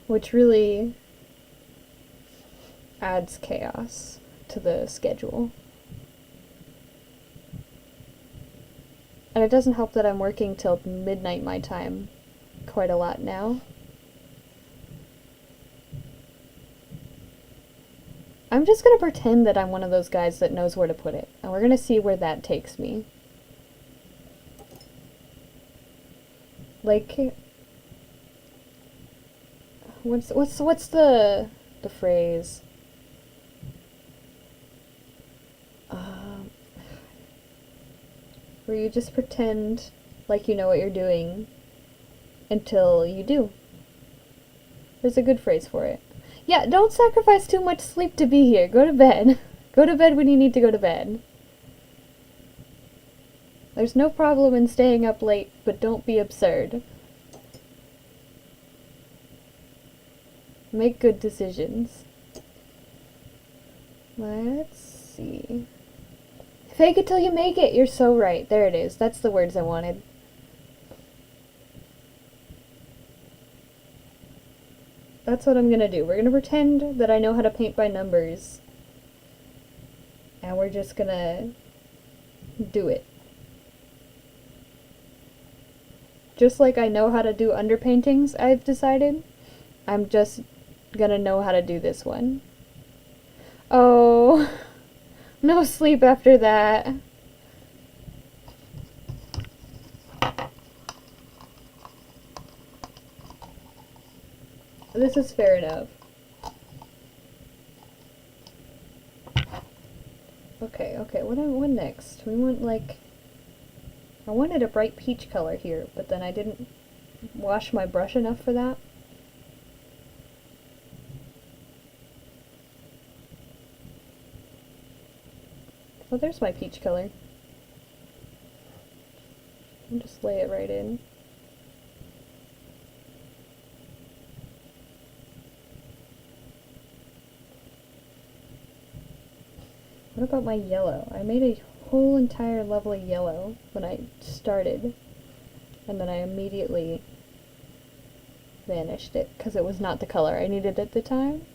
which really adds chaos to the schedule. And it doesn't help that I'm working till midnight my time quite a lot now. I'm just gonna pretend that I'm one of those guys that knows where to put it, and we're gonna see where that takes me. Like, what's the phrase? Where you just pretend like you know what you're doing until you do. There's a good phrase for it. Yeah, don't sacrifice too much sleep to be here. Go to bed. Go to bed when you need to go to bed. There's no problem in staying up late, but don't be absurd. Make good decisions. Let's see. Fake it till you make it. You're so right. There it is. That's the words I wanted. That's what I'm gonna do. We're gonna pretend that I know how to paint by numbers. And we're just gonna do it. Just like I know how to do underpaintings, I've decided, I'm just gonna know how to do this one. Oh, no sleep after that. This is fair enough. Okay, what next? We want, like, I wanted a bright peach color here, but then I didn't wash my brush enough for that. Oh, there's my peach color. I'll just lay it right in. What about my yellow? I made a whole entire lovely yellow when I started, and then I immediately vanished it because it was not the color I needed at the time.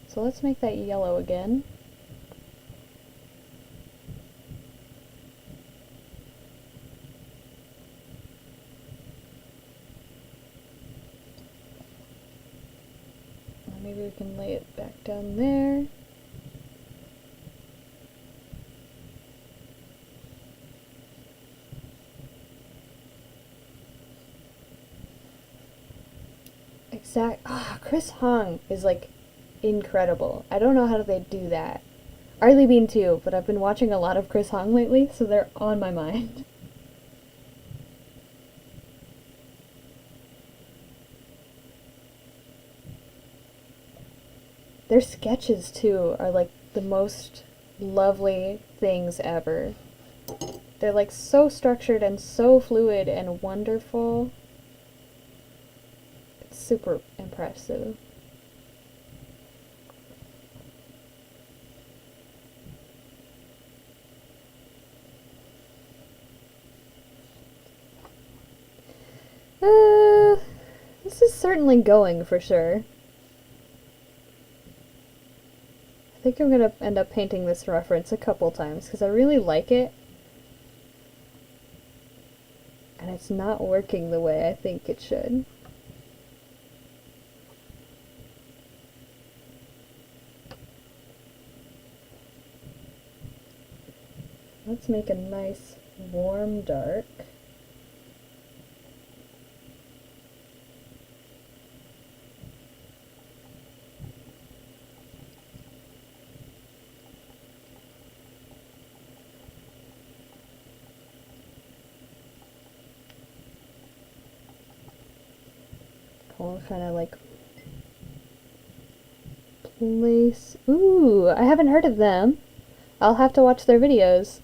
So let's make that yellow again. Maybe we can lay it back down there. Chris Hong is like incredible. I don't know how they do that. Arlie Bean too, but I've been watching a lot of Chris Hong lately, so they're on my mind. Their sketches too are like the most lovely things ever. They're like so structured and so fluid and wonderful. It's super impressive. This is certainly going for sure. I think I'm gonna end up painting this reference a couple times because I really like it. And it's not working the way I think it should. Let's make a nice warm dark. I'll kind of like place. Ooh, I haven't heard of them. I'll have to watch their videos.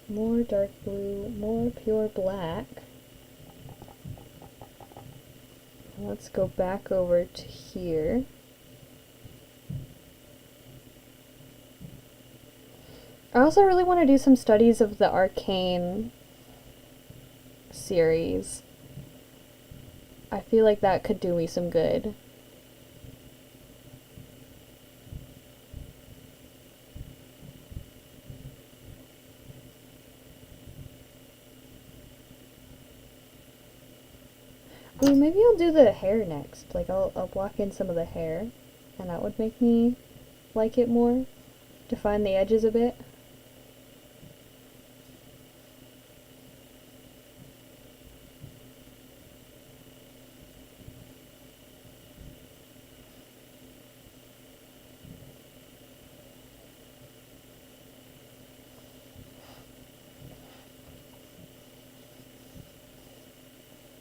More dark blue, more pure black. Let's go back over to here. I also really want to do some studies of the Arcane series. I feel like that could do me some good. Ooh, maybe I'll do the hair next. Like, I'll block in some of the hair, and that would make me like it more. Define the edges a bit.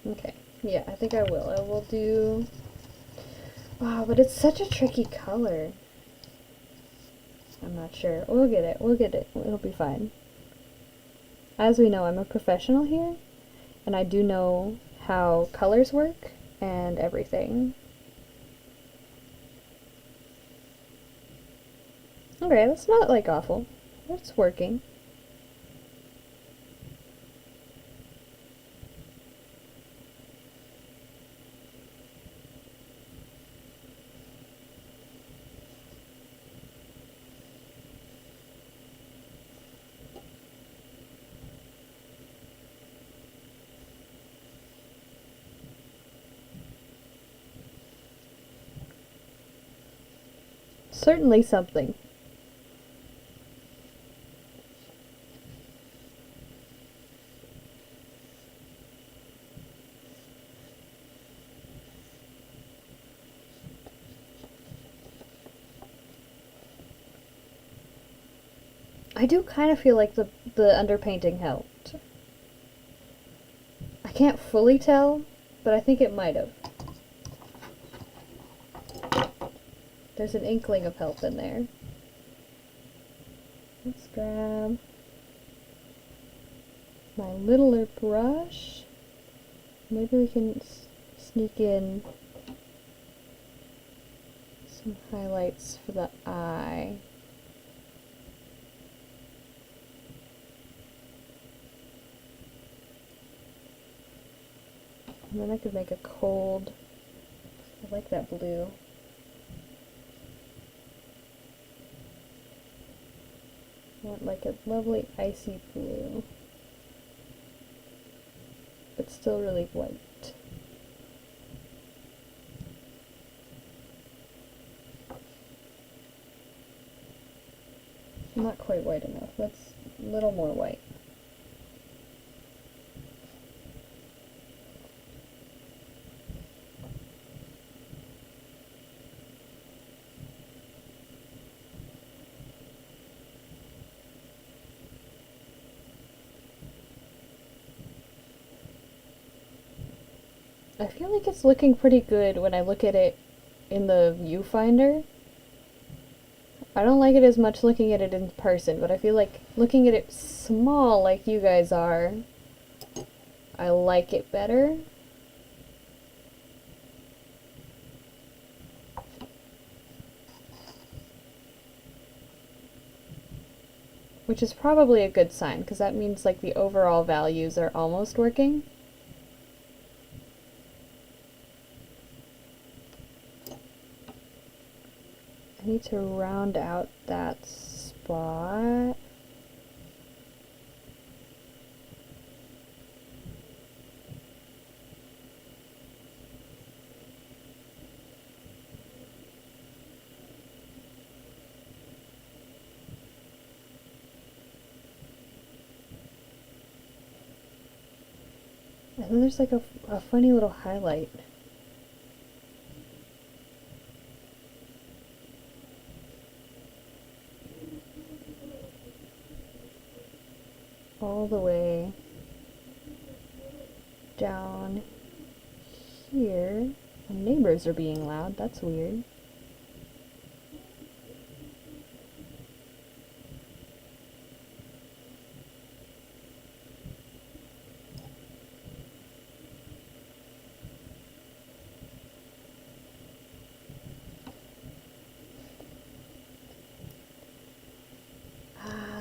Okay, yeah, I think I will. I will do... Wow, but it's such a tricky color. I'm not sure. We'll get it. We'll get it. It'll be fine. As we know, I'm a professional here, and I do know how colors work and everything. Okay, that's not, like, awful. It's working. certainly something. I do kind of feel like the underpainting helped. I can't fully tell, but I think it might have. There's an inkling of help in there. Let's grab my littler brush. Maybe we can sneak in some highlights for the eye. And then I could make a cold. I like that blue. I want like a lovely icy blue, but still really white. Not quite white enough. That's a little more white. I feel like it's looking pretty good when I look at it in the viewfinder. I don't like it as much looking at it in person, but I feel like looking at it small like you guys are, I like it better. Which is probably a good sign, because that means like the overall values are almost working. I need to round out that spot. And then there's like a funny little highlight. All the way down here. My neighbors are being loud, that's weird.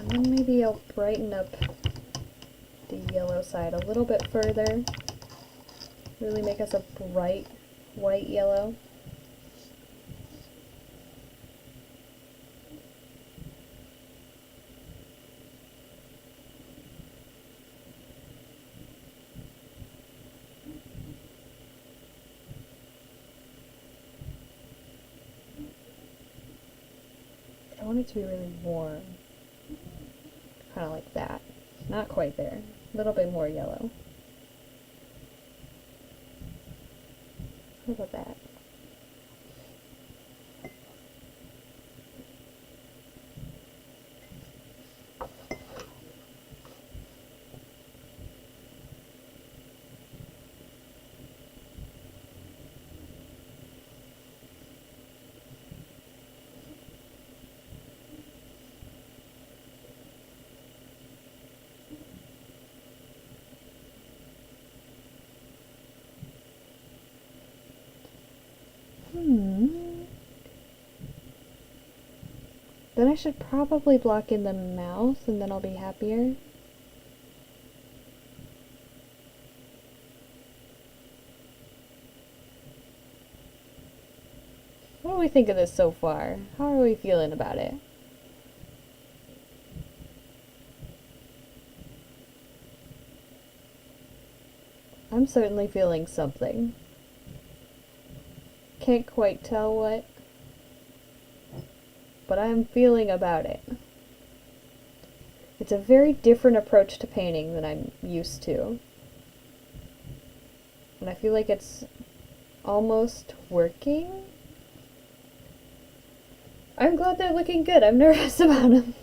Then maybe I'll brighten up the yellow side a little bit further. Really make us a bright white yellow. I want it to be really warm. Kind of like that. Not quite there. A little bit more yellow. How about that? Then I should probably block in the mouth and then I'll be happier. What do we think of this so far? How are we feeling about it? I'm certainly feeling something. Can't quite tell what. but I'm feeling about it. It's a very different approach to painting than I'm used to. And I feel like it's almost working. I'm glad they're looking good. I'm nervous about them.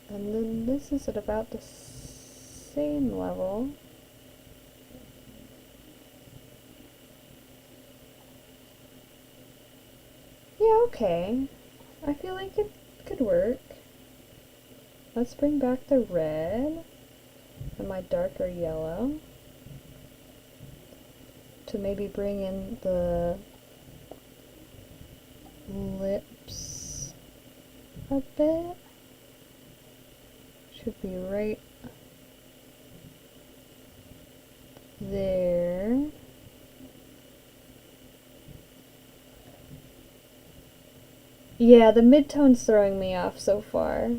And then this is at about the same level. Yeah, okay. I feel like it could work. Let's bring back the red and my darker yellow to maybe bring in the lips a bit. Should be right there. Yeah, the midtone's throwing me off so far.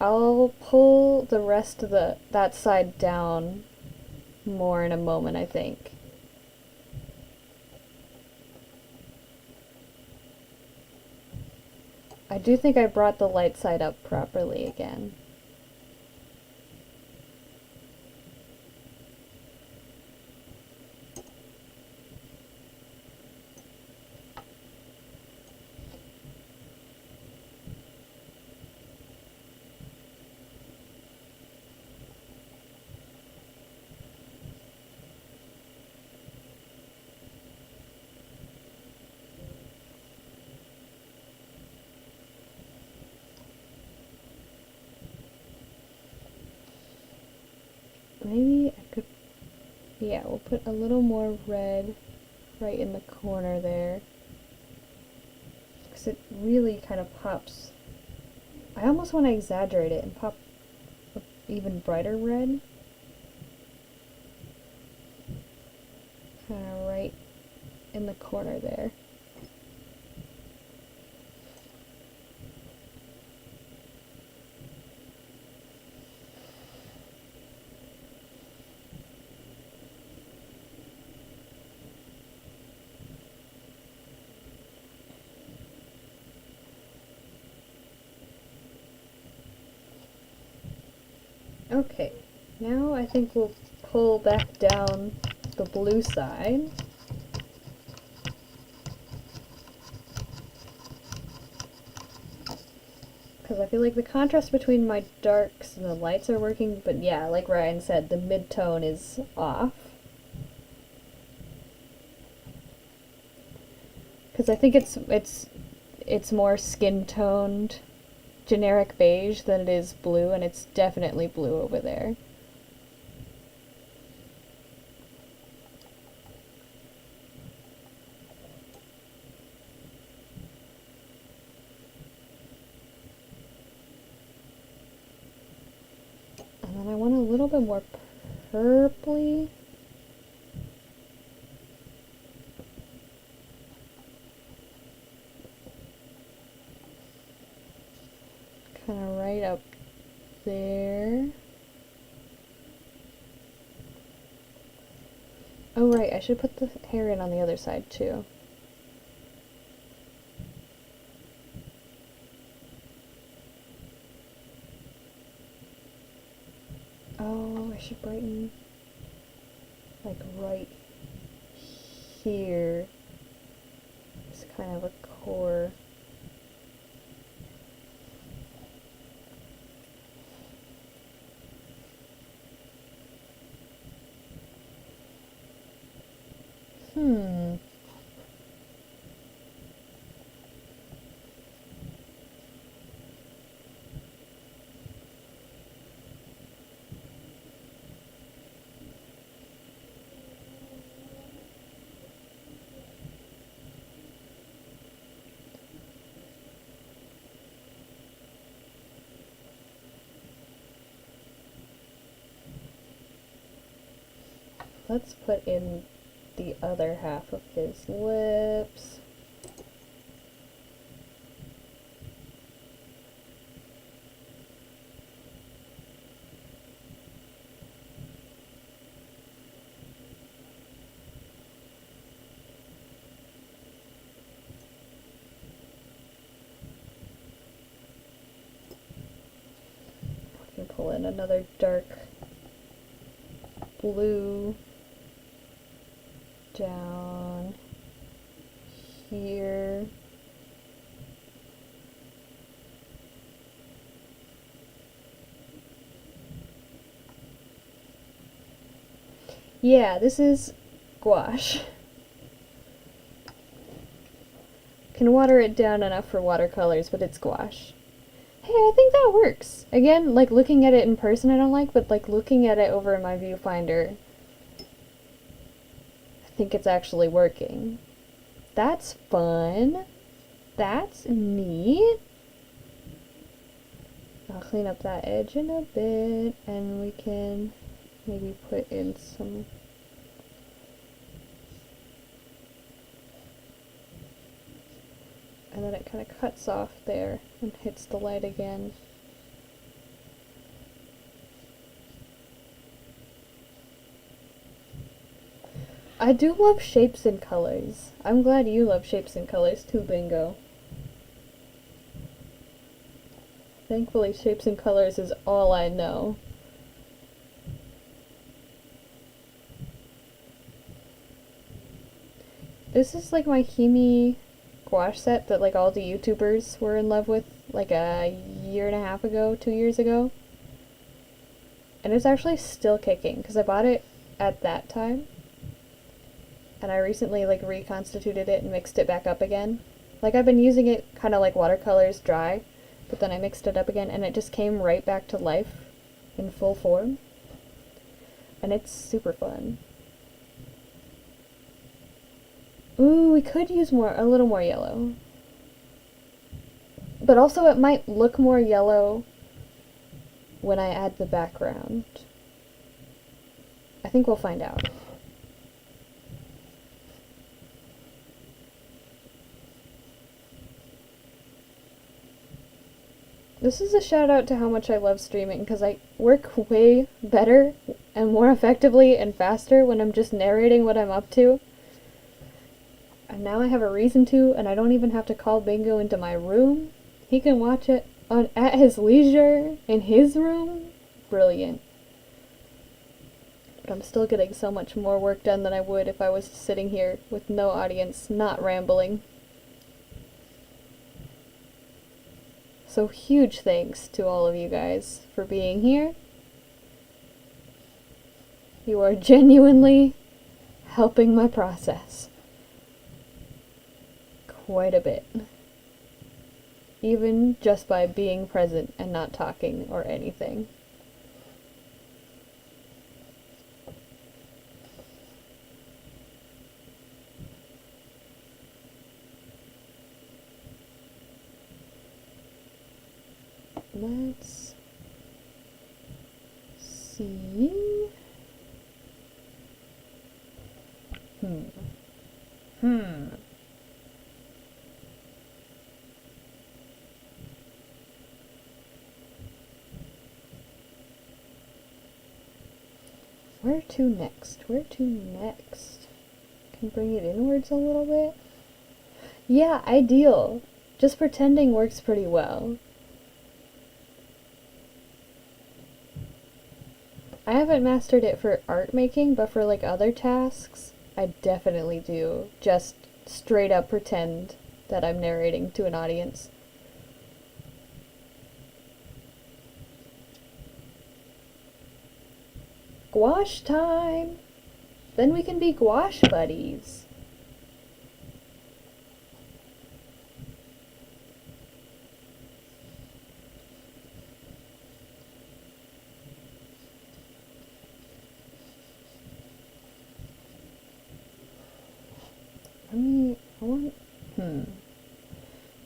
I'll pull the rest of that side down more in a moment, I think. I do think I brought the light side up properly again. Maybe I could, yeah, we'll put a little more red right in the corner there. Because it really kind of pops. I almost want to exaggerate it and pop an even brighter red. Kind of right in the corner there. Okay, now I think we'll pull back down the blue side. Because I feel like the contrast between my darks and the lights are working, but yeah, like Ryan said, the mid-tone is off. Because I think it's more skin-toned generic beige than it is blue, and it's definitely blue over there. And then I want a little bit more purpley. Kind of right up there. Oh right, I should put the hair in on the other side too. Oh, I should brighten like right here. It's kind of a core. Let's put in the other half of his lips. pull in another dark blue down here. Yeah, this is gouache. Can water it down enough for watercolors, but it's gouache. Hey, I think that works. Again, like looking at it in person I don't like, but like looking at it over my viewfinder, I think it's actually working. That's fun. That's neat. I'll clean up that edge in a bit, and we can maybe put in some... And then it kind of cuts off there and hits the light again. I do love shapes and colors. I'm glad you love shapes and colors too, Bingo. Thankfully, shapes and colors is all I know. This is like my Himi gouache set that like all the YouTubers were in love with like a year and a half ago, 2 years ago. And it's actually still kicking because I bought it at that time. And I recently like reconstituted it and mixed it back up again. Like I've been using it kind of like watercolors dry, but then I mixed it up again and it just came right back to life in full form. And it's super fun. Ooh, we could use a little more yellow. But also it might look more yellow when I add the background. I think we'll find out. This is a shout out to how much I love streaming, because I work way better and more effectively and faster when I'm just narrating what I'm up to. And now I have a reason to, and I don't even have to call Bingo into my room. He can watch it at his leisure, in his room. Brilliant. But I'm still getting so much more work done than I would if I was sitting here with no audience, not rambling. So huge thanks to all of you guys for being here. You are genuinely helping my process quite a bit. Even just by being present and not talking or anything. Let's see. Where to next? Where to next? Can bring it inwards a little bit? Yeah, ideal. Just pretending works pretty well. I haven't mastered it for art making, but for like other tasks, I definitely do. Just straight up pretend that I'm narrating to an audience. Gouache time! Then we can be gouache buddies.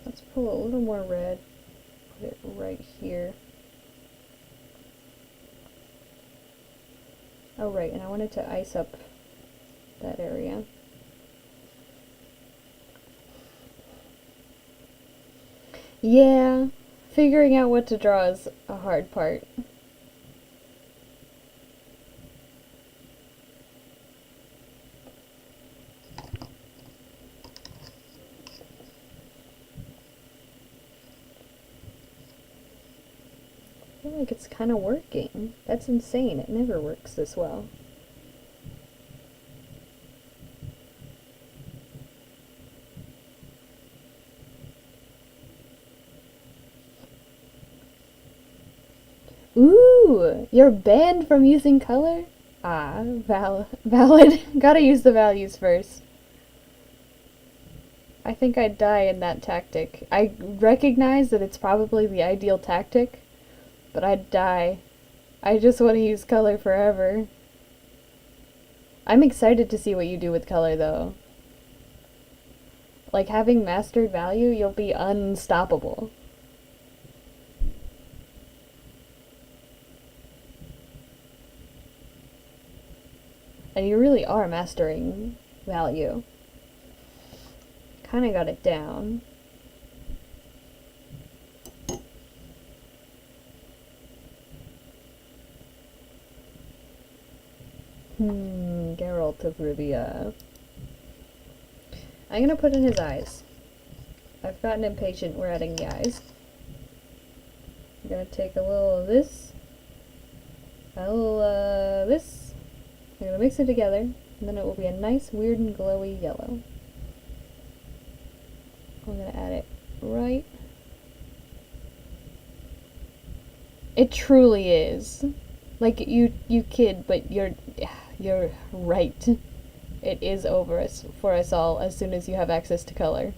Let's pull a little more red, put it right here. Oh right, and I wanted to ice up that area. Yeah, figuring out what to draw is a hard part. feel like it's kind of working. That's insane. It never works this well. Ooh! You're banned from using color? Ah, valid. Gotta use the values first. I think I'd die in that tactic. I recognize that it's probably the ideal tactic, but I'd die. I just want to use color forever. I'm excited to see what you do with color, though. Like, having mastered value, you'll be unstoppable. And you really are mastering value. Kinda got it down. Geralt of Rivia. I'm gonna put in his eyes. I've gotten impatient, we're adding the eyes. I'm gonna take a little of this. A little, this. I'm gonna mix it together, and then it will be a nice, weird, and glowy yellow. I'm gonna add it right. It truly is. Like, you kid, but you're right. It is over us for us all as soon as you have access to color.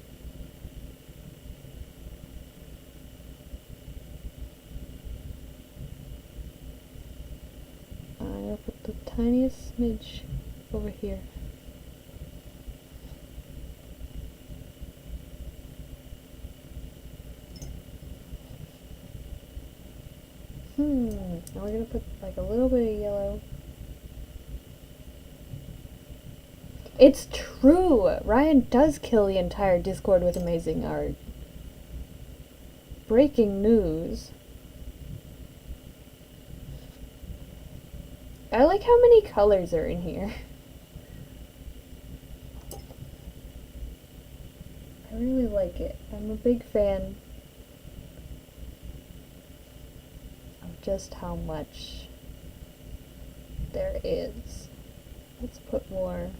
I'll put the tiniest smidge over here. Now we're gonna put like a little bit of yellow. It's true! Ryan does kill the entire Discord with amazing art. Breaking news. I like how many colors are in here. I really like it. I'm a big fan of just how much there is. Let's put more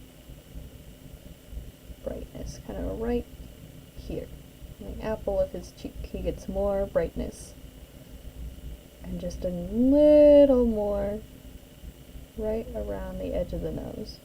brightness, kind of right here. Like apple of his cheek, he gets more brightness. And just a little more right around the edge of the nose.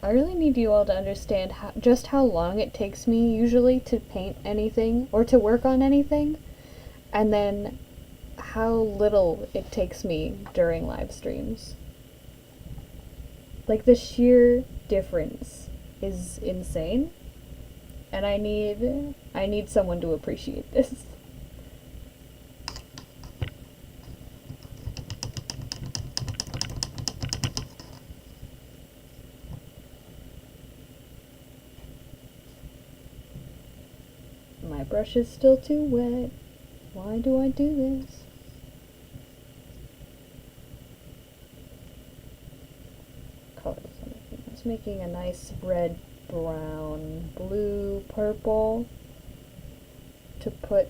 I really need you all to understand just how long it takes me usually to paint anything or to work on anything, and then how little it takes me during live streams. Like, the sheer difference is insane, and I need someone to appreciate this. My brush is still too wet. Why do I do this? Colors. I was making a nice red, brown, blue, purple to put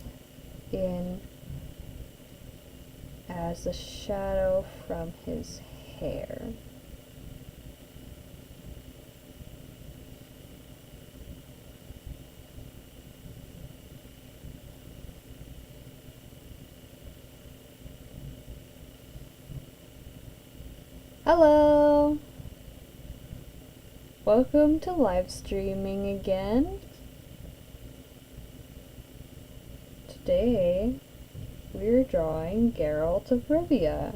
in as the shadow from his hair. Hello! Welcome to live streaming again. Today, we're drawing Geralt of Rivia.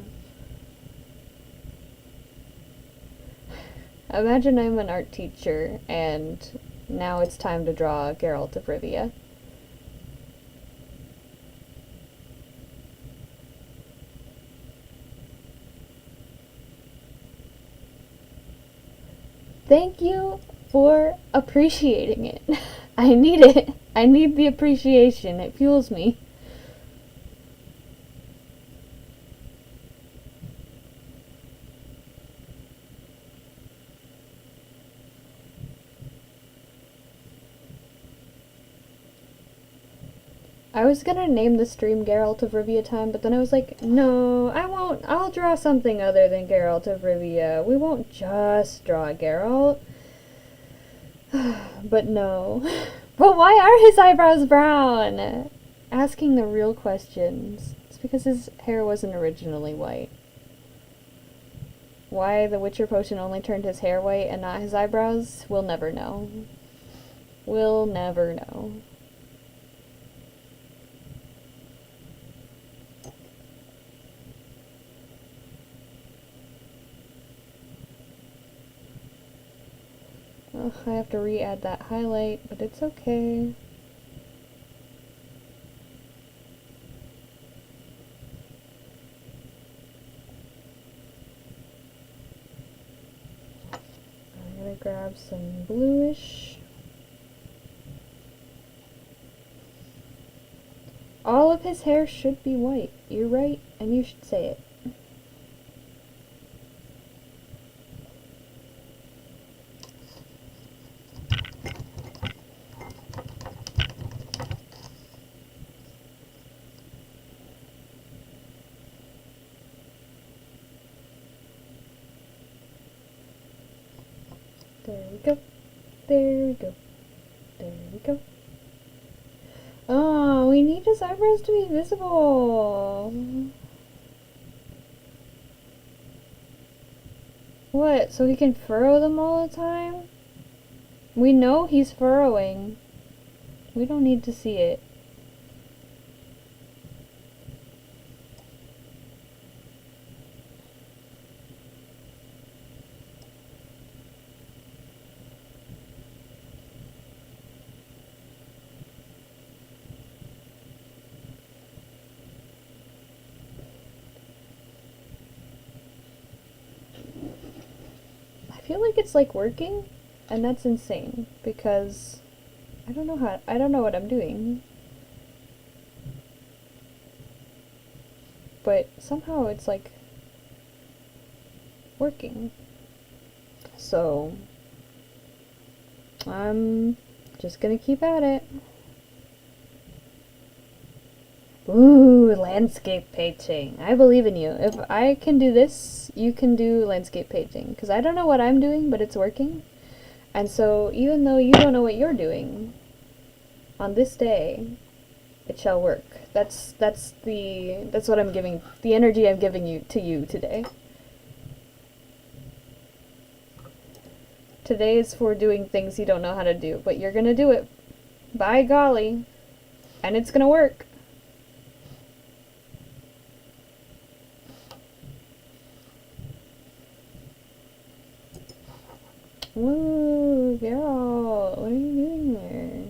Imagine I'm an art teacher and now it's time to draw Geralt of Rivia. Thank you for appreciating it. I need it. I need the appreciation. It fuels me. I was gonna name the stream Geralt of Rivia time, but then I was like, no, I won't. I'll draw something other than Geralt of Rivia. We won't just draw Geralt. But no. But why are his eyebrows brown? Asking the real questions. It's because his hair wasn't originally white. Why the Witcher potion only turned his hair white and not his eyebrows? We'll never know. We'll never know. Ugh, I have to re-add that highlight, but it's okay. I'm gonna grab some bluish. All of his hair should be white. You're right, and you should say it. There we go. There we go. There we go. Oh, we need his eyebrows to be visible. What? So he can furrow them all the time? We know he's furrowing. We don't need to see it. I feel like it's like working, and that's insane because I don't know what I'm doing. But somehow it's like working. So I'm just gonna keep at it. Ooh, landscape painting. I believe in you. If I can do this, you can do landscape painting. Because I don't know what I'm doing, but it's working. And so, even though you don't know what you're doing, on this day, it shall work. That's what I'm giving, the energy I'm giving you today. Today is for doing things you don't know how to do, but you're gonna do it. By golly. And it's gonna work. Woo, Geralt, what are you doing there?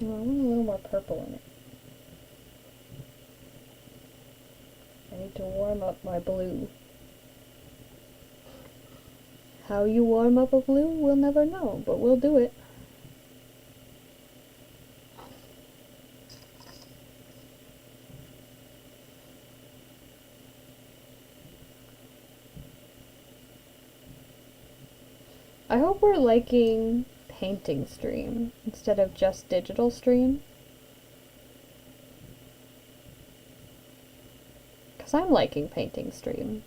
Oh, I want a little more purple in it. I need to warm up my blue. How you warm up a blue, we'll never know, but we'll do it. I hope we're liking painting stream instead of just digital stream. Because I'm liking painting stream.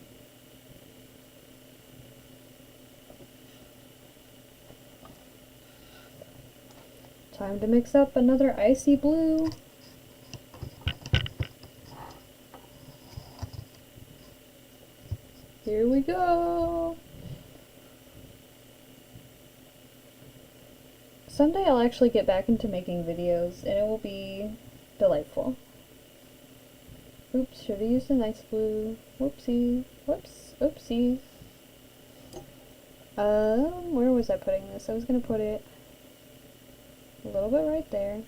Time to mix up another icy blue. Here we go. Someday I'll actually get back into making videos, and it will be delightful. Oops, should have used a nice blue. Whoopsie. Whoops. Oopsie. Where was I putting this? I was gonna put it a little bit right there.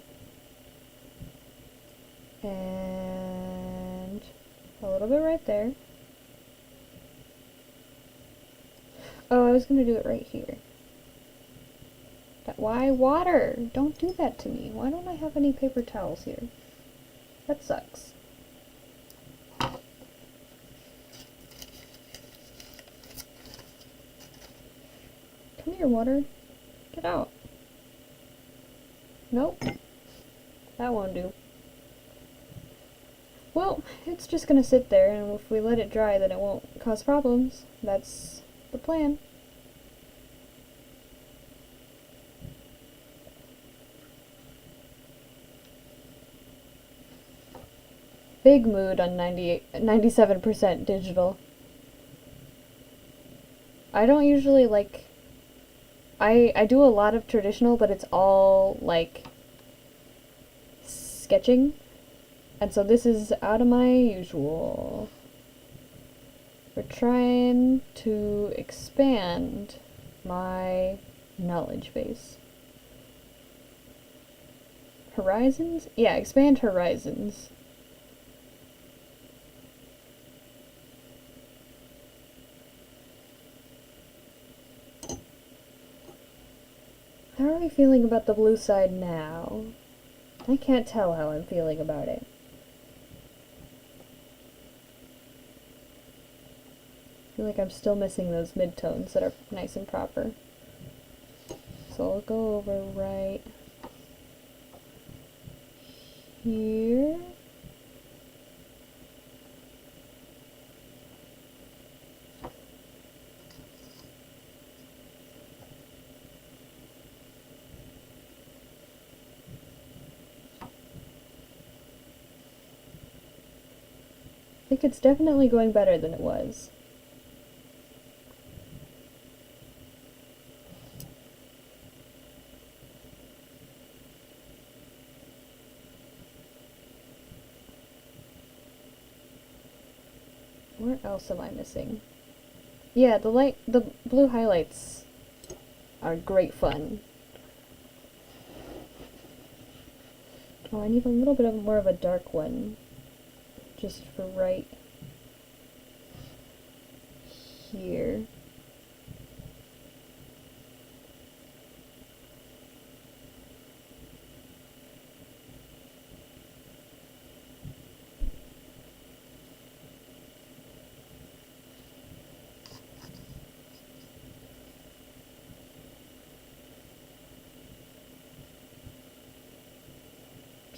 And a little bit right there. Oh, I was gonna do it right here. Why water? Don't do that to me. Why don't I have any paper towels here? That sucks. Come here, water. Get out. Nope. That won't do. Well, it's just gonna sit there, and if we let it dry, then it won't cause problems. That's the plan. Big mood on 97% digital. I don't usually like... I do a lot of traditional, but it's all, like, sketching. And so this is out of my usual. We're trying to expand my knowledge base. Horizons? Yeah, expand horizons. How are we feeling about the blue side now? I can't tell how I'm feeling about it. I feel like I'm still missing those midtones that are nice and proper. So I'll go over right here. I think it's definitely going better than it was. Where else am I missing? Yeah, the blue highlights are great fun. Oh, I need a little bit more of a dark one. Just for right here.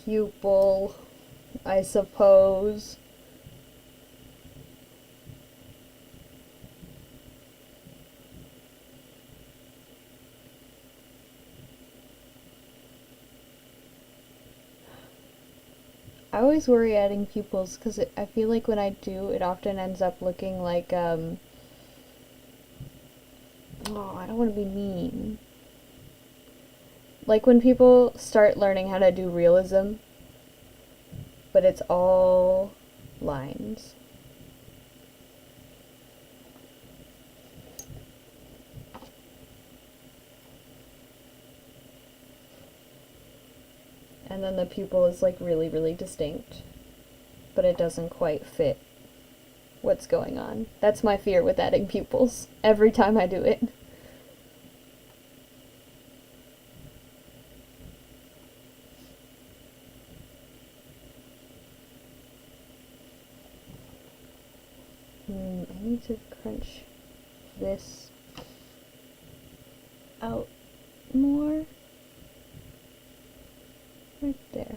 Pupil, I suppose. I always worry adding pupils because I feel like when I do, it often ends up looking like, oh, I don't want to be mean. Like when people start learning how to do realism, but it's all lines. And then the pupil is like really, really distinct, but it doesn't quite fit what's going on. That's my fear with adding pupils every time I do it. I need to crunch this out more. Right there.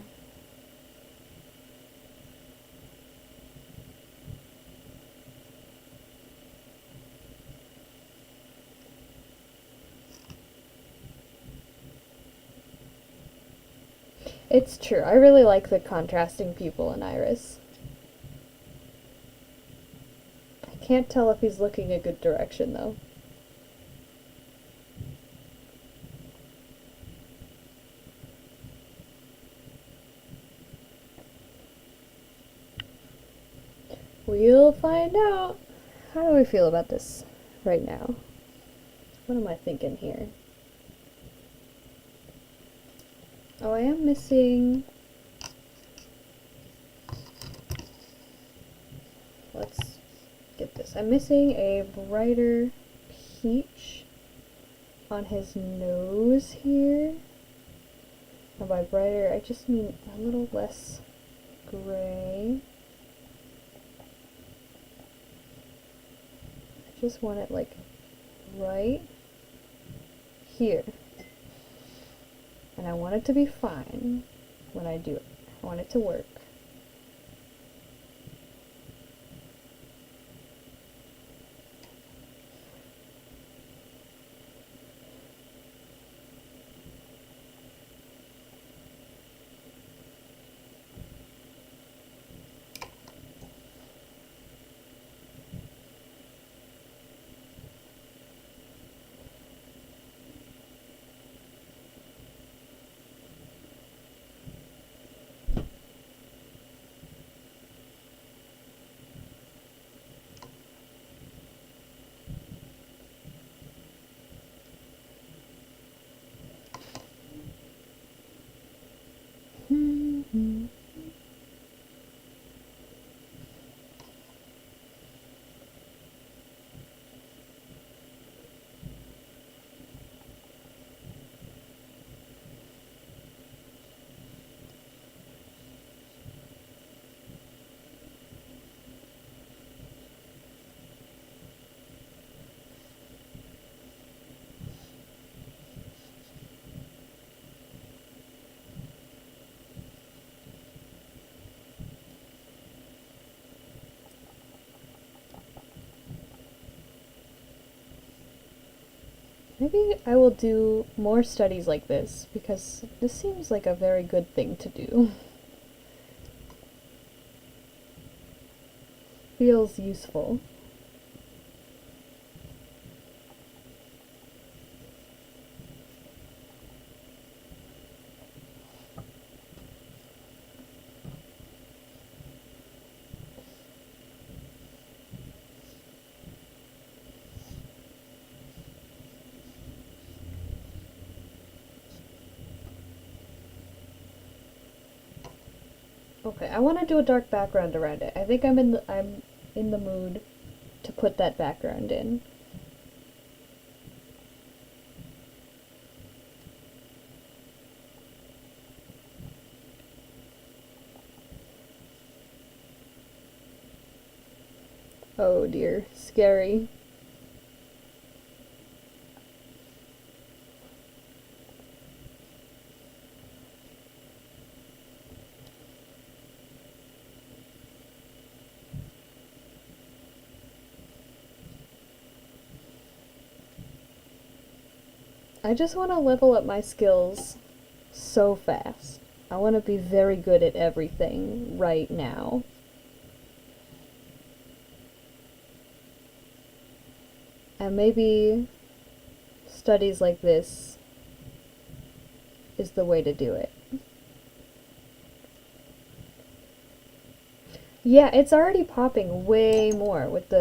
It's true. I really like the contrasting pupil in Iris. I can't tell if he's looking a good direction though. We'll find out. How do I feel about this right now? What am I thinking here? Oh, I am missing... Let's get this. I'm missing a brighter peach on his nose here. And by brighter, I just mean a little less gray. I just want it like right here. And I want it to be fine when I do it. I want it to work. Maybe I will do more studies like this, because this seems like a very good thing to do. Feels useful. Okay, I want to do a dark background around it. I think I'm in the mood to put that background in. Oh dear, scary. I just want to level up my skills so fast. I want to be very good at everything right now. And maybe studies like this is the way to do it. Yeah, it's already popping way more with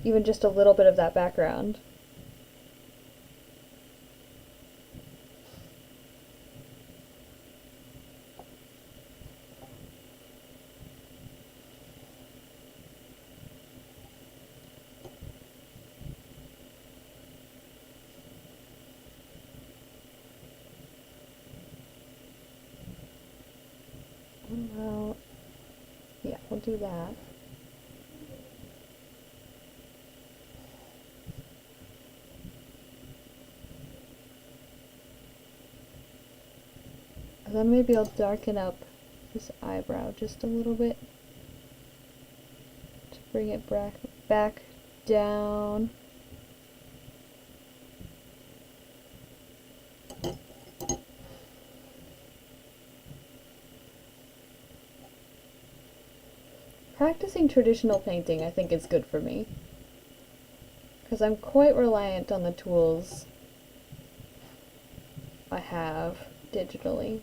even just a little bit of that background. Well, yeah, we'll do that. And then maybe I'll darken up this eyebrow just a little bit to bring it back down. Practicing traditional painting, I think, is good for me, because I'm quite reliant on the tools I have digitally.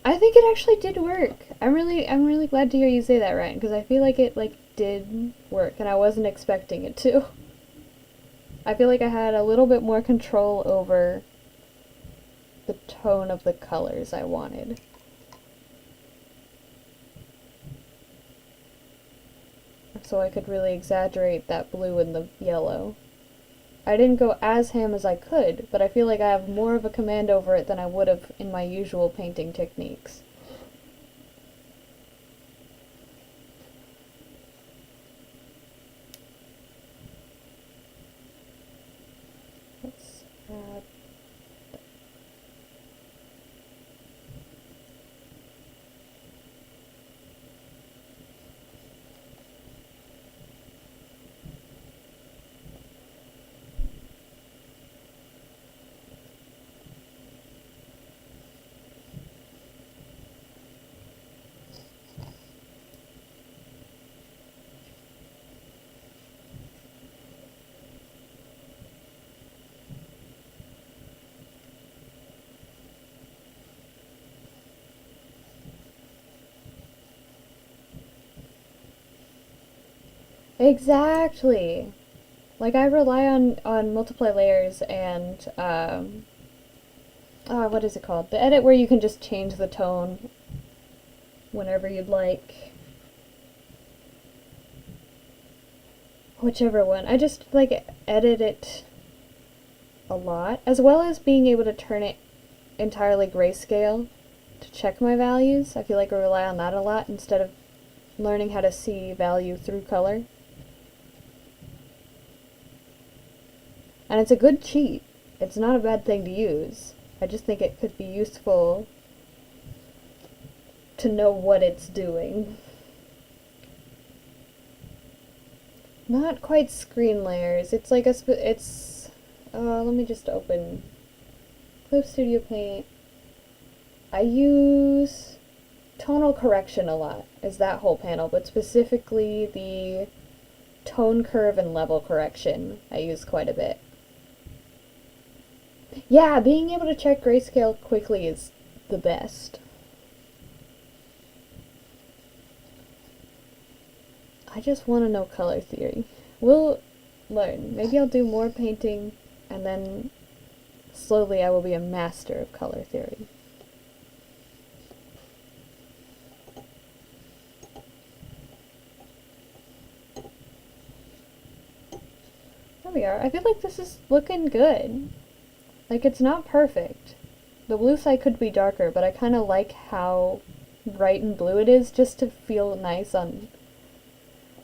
I think it actually did work. I'm really glad to hear you say that, Ryan, because I feel like it did work, and I wasn't expecting it to. I feel like I had a little bit more control over the tone of the colors I wanted. So I could really exaggerate that blue and the yellow. I didn't go as ham as I could, but I feel like I have more of a command over it than I would have in my usual painting techniques. Let's add exactly. Like I rely on multiply layers and what is it called? The edit where you can just change the tone whenever you'd like. Whichever one. I just like edit it a lot, as well as being able to turn it entirely grayscale to check my values. I feel like I rely on that a lot instead of learning how to see value through color. And it's a good cheat. It's not a bad thing to use. I just think it could be useful to know what it's doing. Not quite screen layers. It's like let me just open Clip Studio Paint. I use tonal correction a lot, is that whole panel, but specifically the tone curve and level correction I use quite a bit. Yeah, being able to check grayscale quickly is the best. I just want to know color theory. We'll learn. Maybe I'll do more painting, and then slowly I will be a master of color theory. There we are. I feel like this is looking good. Like, it's not perfect. The blue side could be darker, but I kind of like how bright and blue it is, just to feel nice on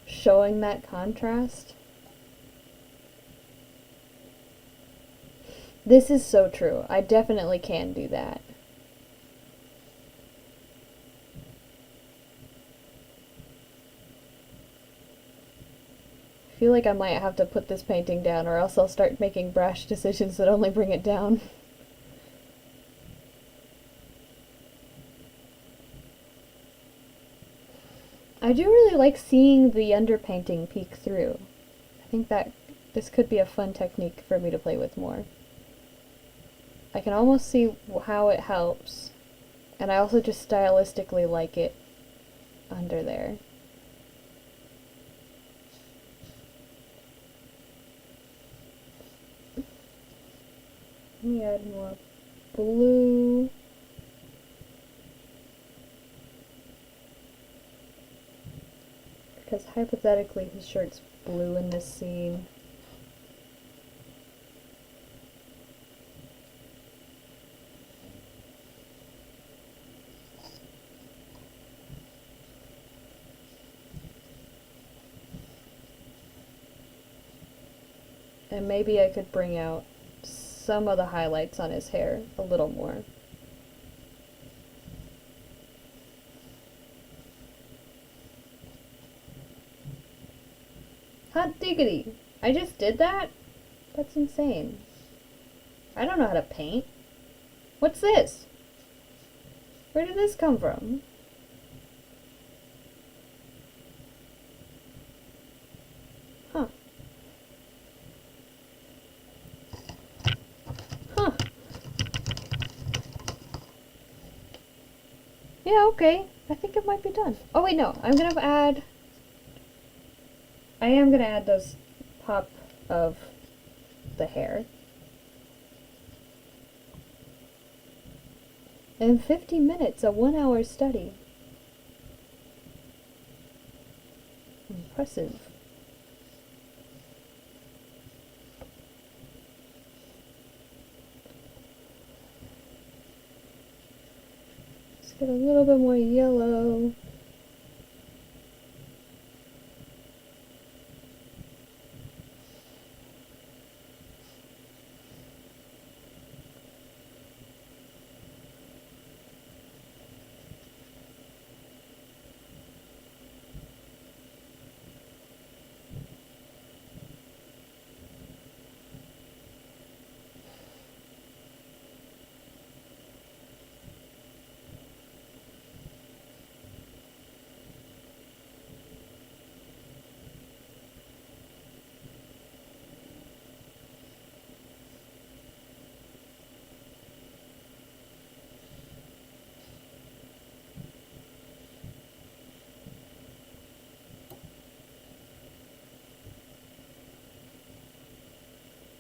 showing that contrast. This is so true. I definitely can do that. I feel like I might have to put this painting down, or else I'll start making brash decisions that only bring it down. I do really like seeing the underpainting peek through. I think that this could be a fun technique for me to play with more. I can almost see how it helps, and I also just stylistically like it under there. Let me add more blue. Because hypothetically his shirt's blue in this scene. And maybe I could bring out some of the highlights on his hair a little more. Hot diggity! I just did that? That's insane. I don't know how to paint. What's this? Where did this come from? Huh. Huh. Yeah, okay. I think it might be done. Oh wait, no. I am gonna add those pop of the hair. In 50 minutes, a 1-hour study. Impressive. Let's get a little bit more yellow.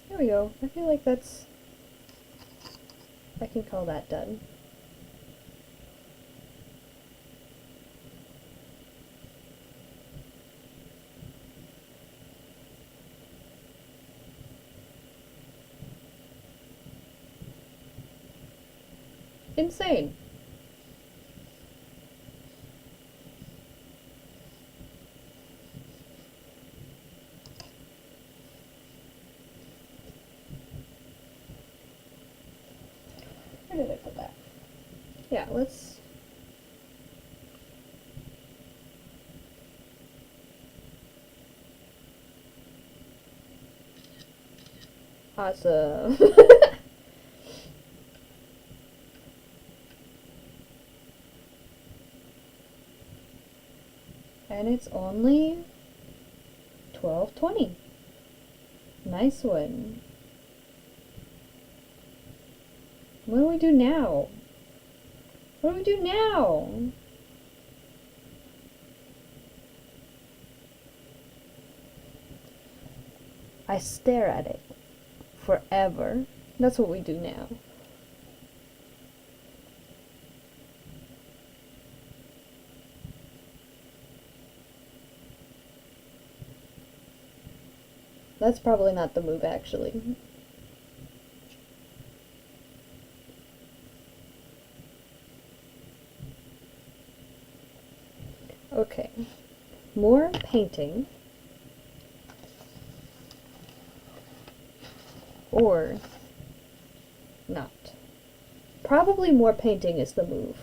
There we go. I feel like I can call that done. Insane. Where did I put that? Yeah, let's... Awesome. And it's only 12:20. Nice one. What do we do now? What do we do now? I stare at it forever. That's what we do now. That's probably not the move, actually. Okay. More painting. Or not. Probably more painting is the move.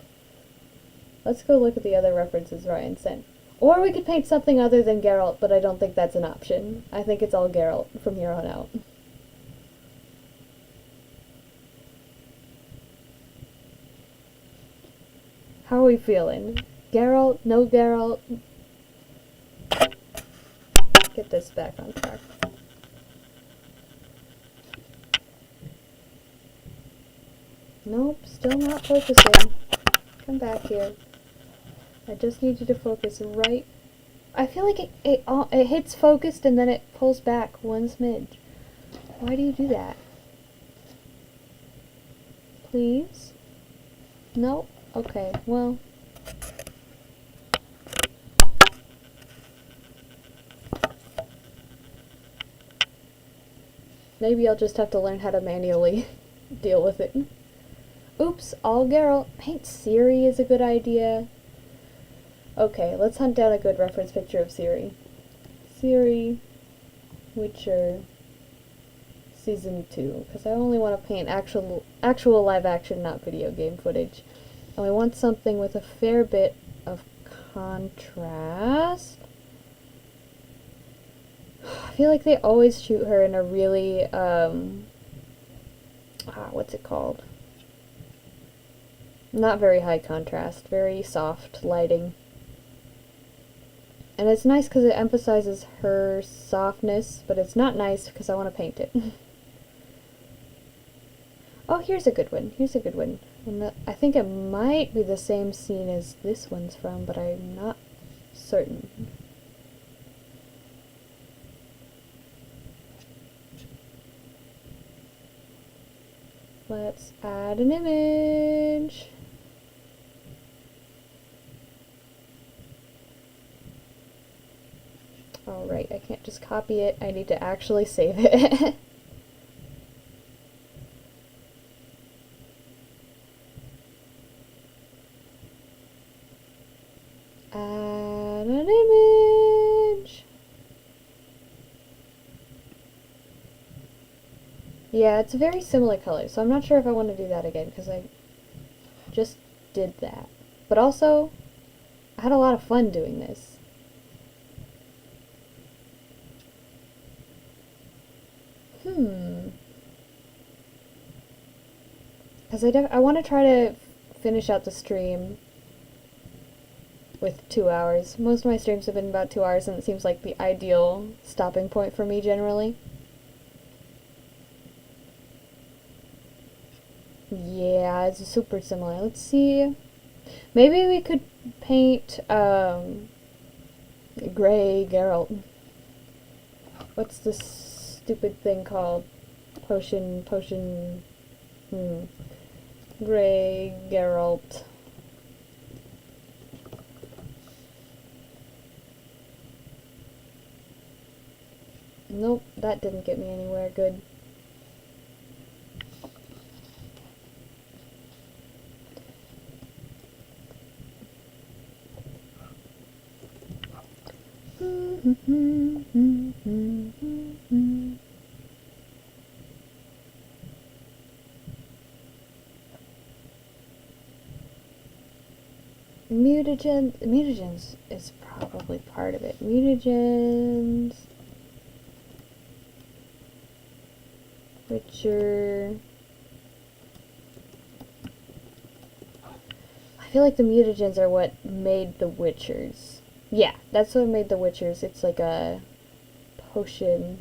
Let's go look at the other references Ryan sent. Or we could paint something other than Geralt, but I don't think that's an option. I think it's all Geralt from here on out. How are we feeling? Geralt? No Geralt? Get this back on track. Nope, still not focusing. Come back here. I just need you to focus right. I feel like it hits focused and then it pulls back one smidge. Why do you do that? Please? Nope. Okay, well. Maybe I'll just have to learn how to manually deal with it. Oops, all Geralt. Paint Ciri is a good idea. Okay, let's hunt down a good reference picture of Ciri. Ciri, Witcher, Season 2. Because I only want to paint actual live action, not video game footage. And we want something with a fair bit of contrast. I feel like they always shoot her in a really, what's it called? Not very high contrast, very soft lighting. And it's nice because it emphasizes her softness, but it's not nice because I want to paint it. Oh, here's a good one. Here's a good one. And I think it might be the same scene as this one's from, but I'm not certain. Let's add an image. Alright, I can't just copy it. I need to actually save it. Add an image. Yeah, it's a very similar color, so I'm not sure if I want to do that again, because I just did that. But also, I had a lot of fun doing this. Because I want to try to finish out the stream with 2 hours. Most of my streams have been about 2 hours, and it seems like the ideal stopping point for me generally. Yeah, it's super similar. Let's see. Maybe we could paint gray Geralt. What's this stupid thing called? Potion. Gray Geralt. Nope, that didn't get me anywhere good. Mutagens is probably part of it. Mutagens, Witcher. I feel like the mutagens are what made the Witchers. Yeah, that's what made the Witchers. It's like a potion.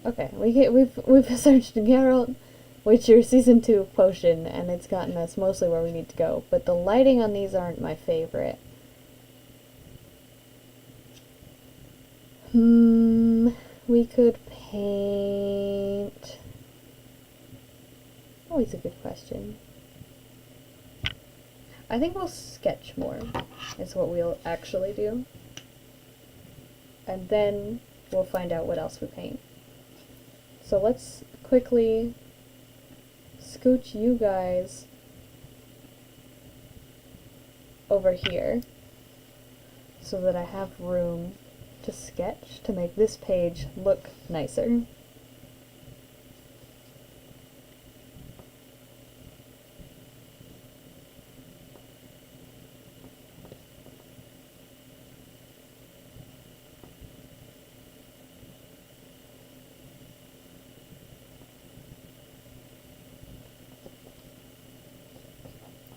Okay, we've searched Geralt, Witcher Season 2 potion, and it's gotten us mostly where we need to go. But the lighting on these aren't my favorite. We could paint... Always a good question. I think we'll sketch more, is what we'll actually do. And then we'll find out what else we paint. So let's quickly scooch you guys over here so that I have room to sketch to make this page look nicer.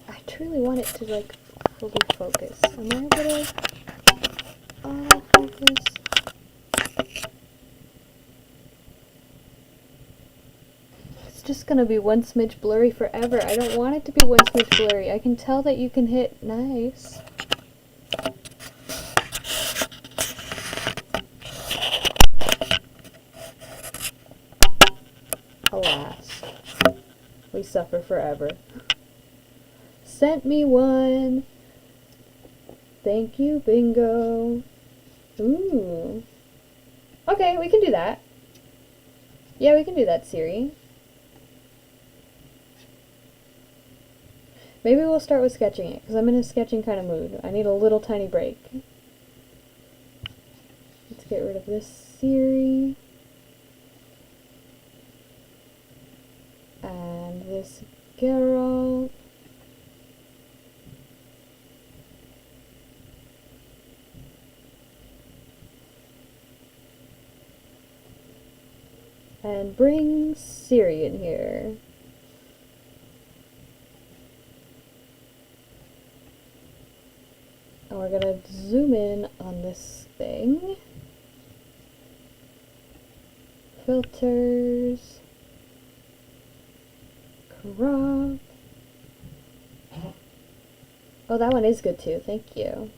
I truly want it to like fully focus. Am I able to autofocus? It's just gonna be one smidge blurry forever. I don't want it to be one smidge blurry. I can tell that you can hit nice. Alas, we suffer forever. Sent me one. Thank you, bingo. Ooh. Okay, we can do that. Yeah, we can do that, Ciri. Maybe we'll start with sketching it, because I'm in a sketching kind of mood. I need a little tiny break. Let's get rid of this Ciri. And this Geralt. And bring Ciri in here. And we're gonna zoom in on this thing. filters. Crop. Oh, that one is good too. Thank you.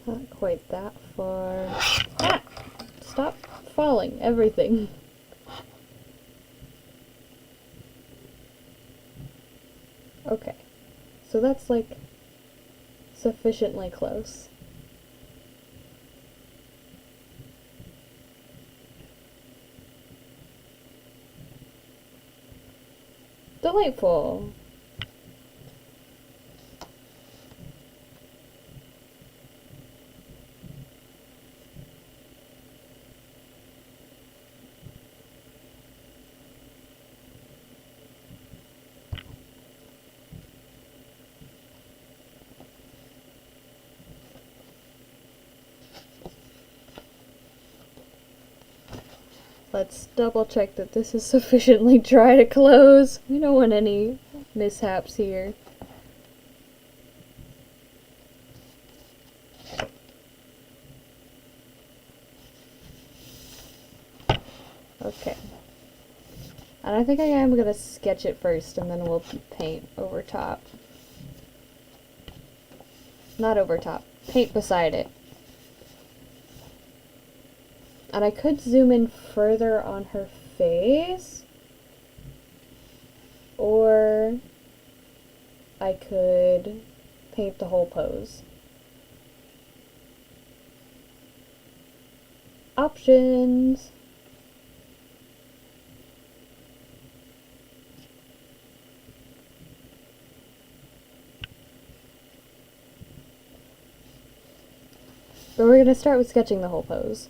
Not quite that far. Ah! Stop falling, everything. Okay, so that's like sufficiently close. Delightful. Let's double check that this is sufficiently dry to close. We don't want any mishaps here. Okay. And I think I am gonna sketch it first and then we'll paint over top. Not over top. Paint beside it. And I could zoom in further on her face, or I could paint the whole pose. Options! But we're going to start with sketching the whole pose.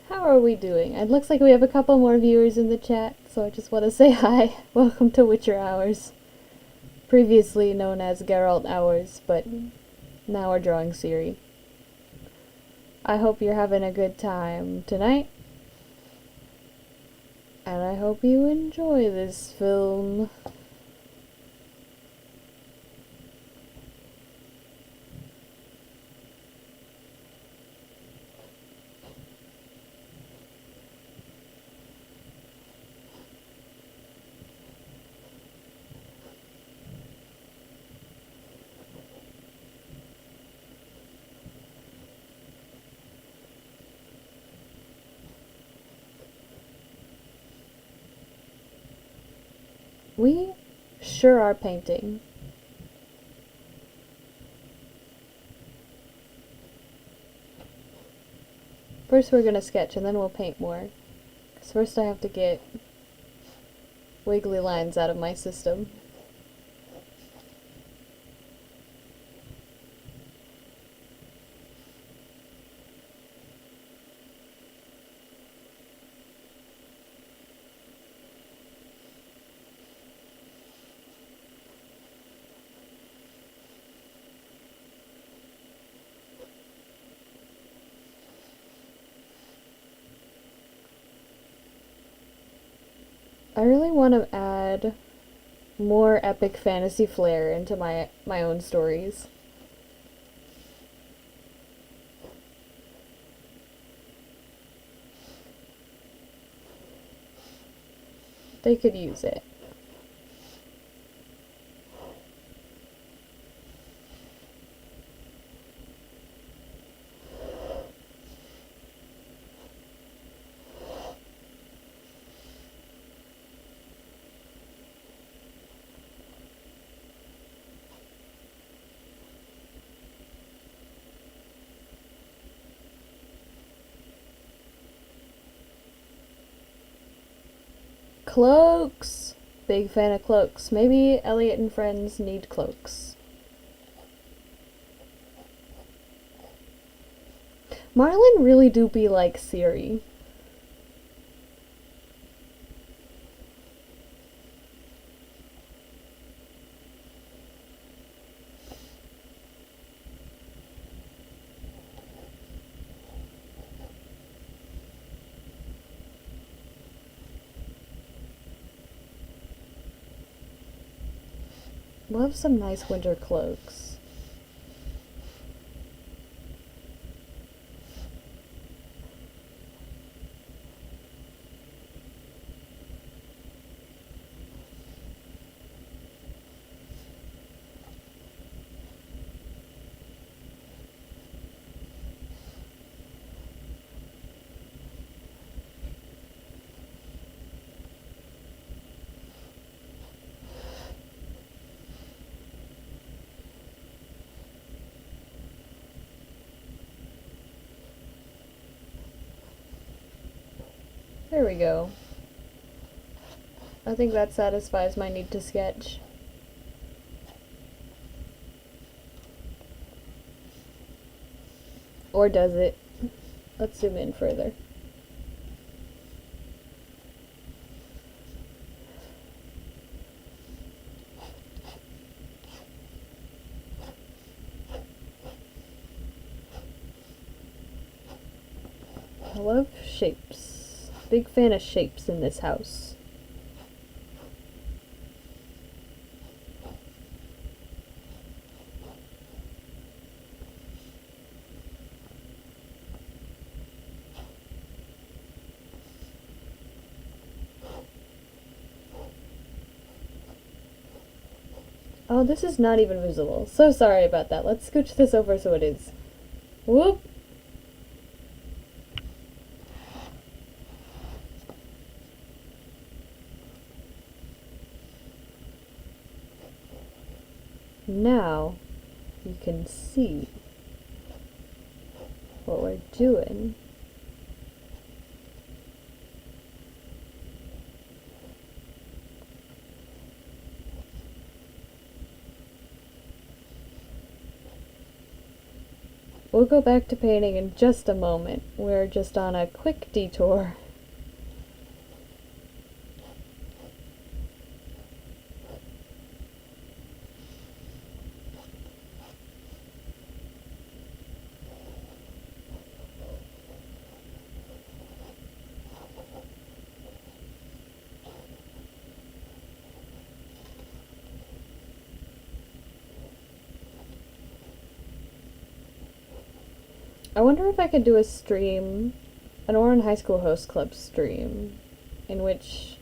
How are we doing? It looks like we have a couple more viewers in the chat, so I just want to say hi. Welcome to Witcher Hours. Previously known as Geralt Hours, but now we're drawing Ciri. I hope you're having a good time tonight. And I hope you enjoy this film. We sure are painting. First we're gonna sketch and then we'll paint more. Because first I have to get wiggly lines out of my system. I really want to add more epic fantasy flair into my own stories. They could use it. Cloaks! Big fan of cloaks. Maybe Elliot and friends need cloaks. Marlin really do be like Ciri. Love some nice winter cloaks. There we go. I think that satisfies my need to sketch. Or does it? Let's zoom in further. I love shapes. Big fan of shapes in this house. Oh, this is not even visible. So sorry about that. Let's scooch this over so it is. Whoop! Now you can see what we're doing. We'll go back to painting in just a moment. We're just on a quick detour. I wonder if I could do a stream, an Oran High School Host Club stream, in which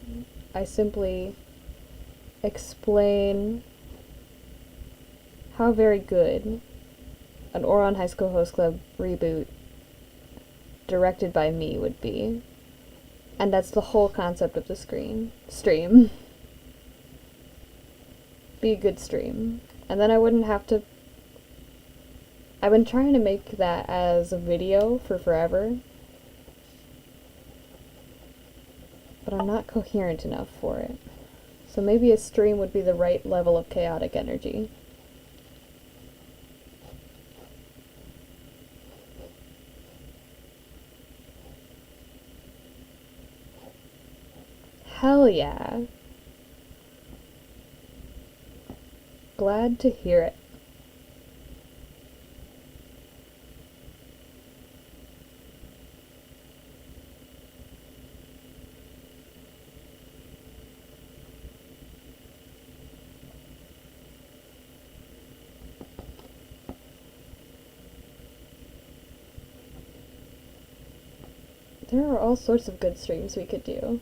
I simply explain how very good an Oran High School Host Club reboot directed by me would be. And that's the whole concept of the stream. Be a good stream. And then I wouldn't have to... I've been trying to make that as a video for forever, but I'm not coherent enough for it. So maybe a stream would be the right level of chaotic energy. Hell yeah. Glad to hear it. There are all sorts of good streams we could do.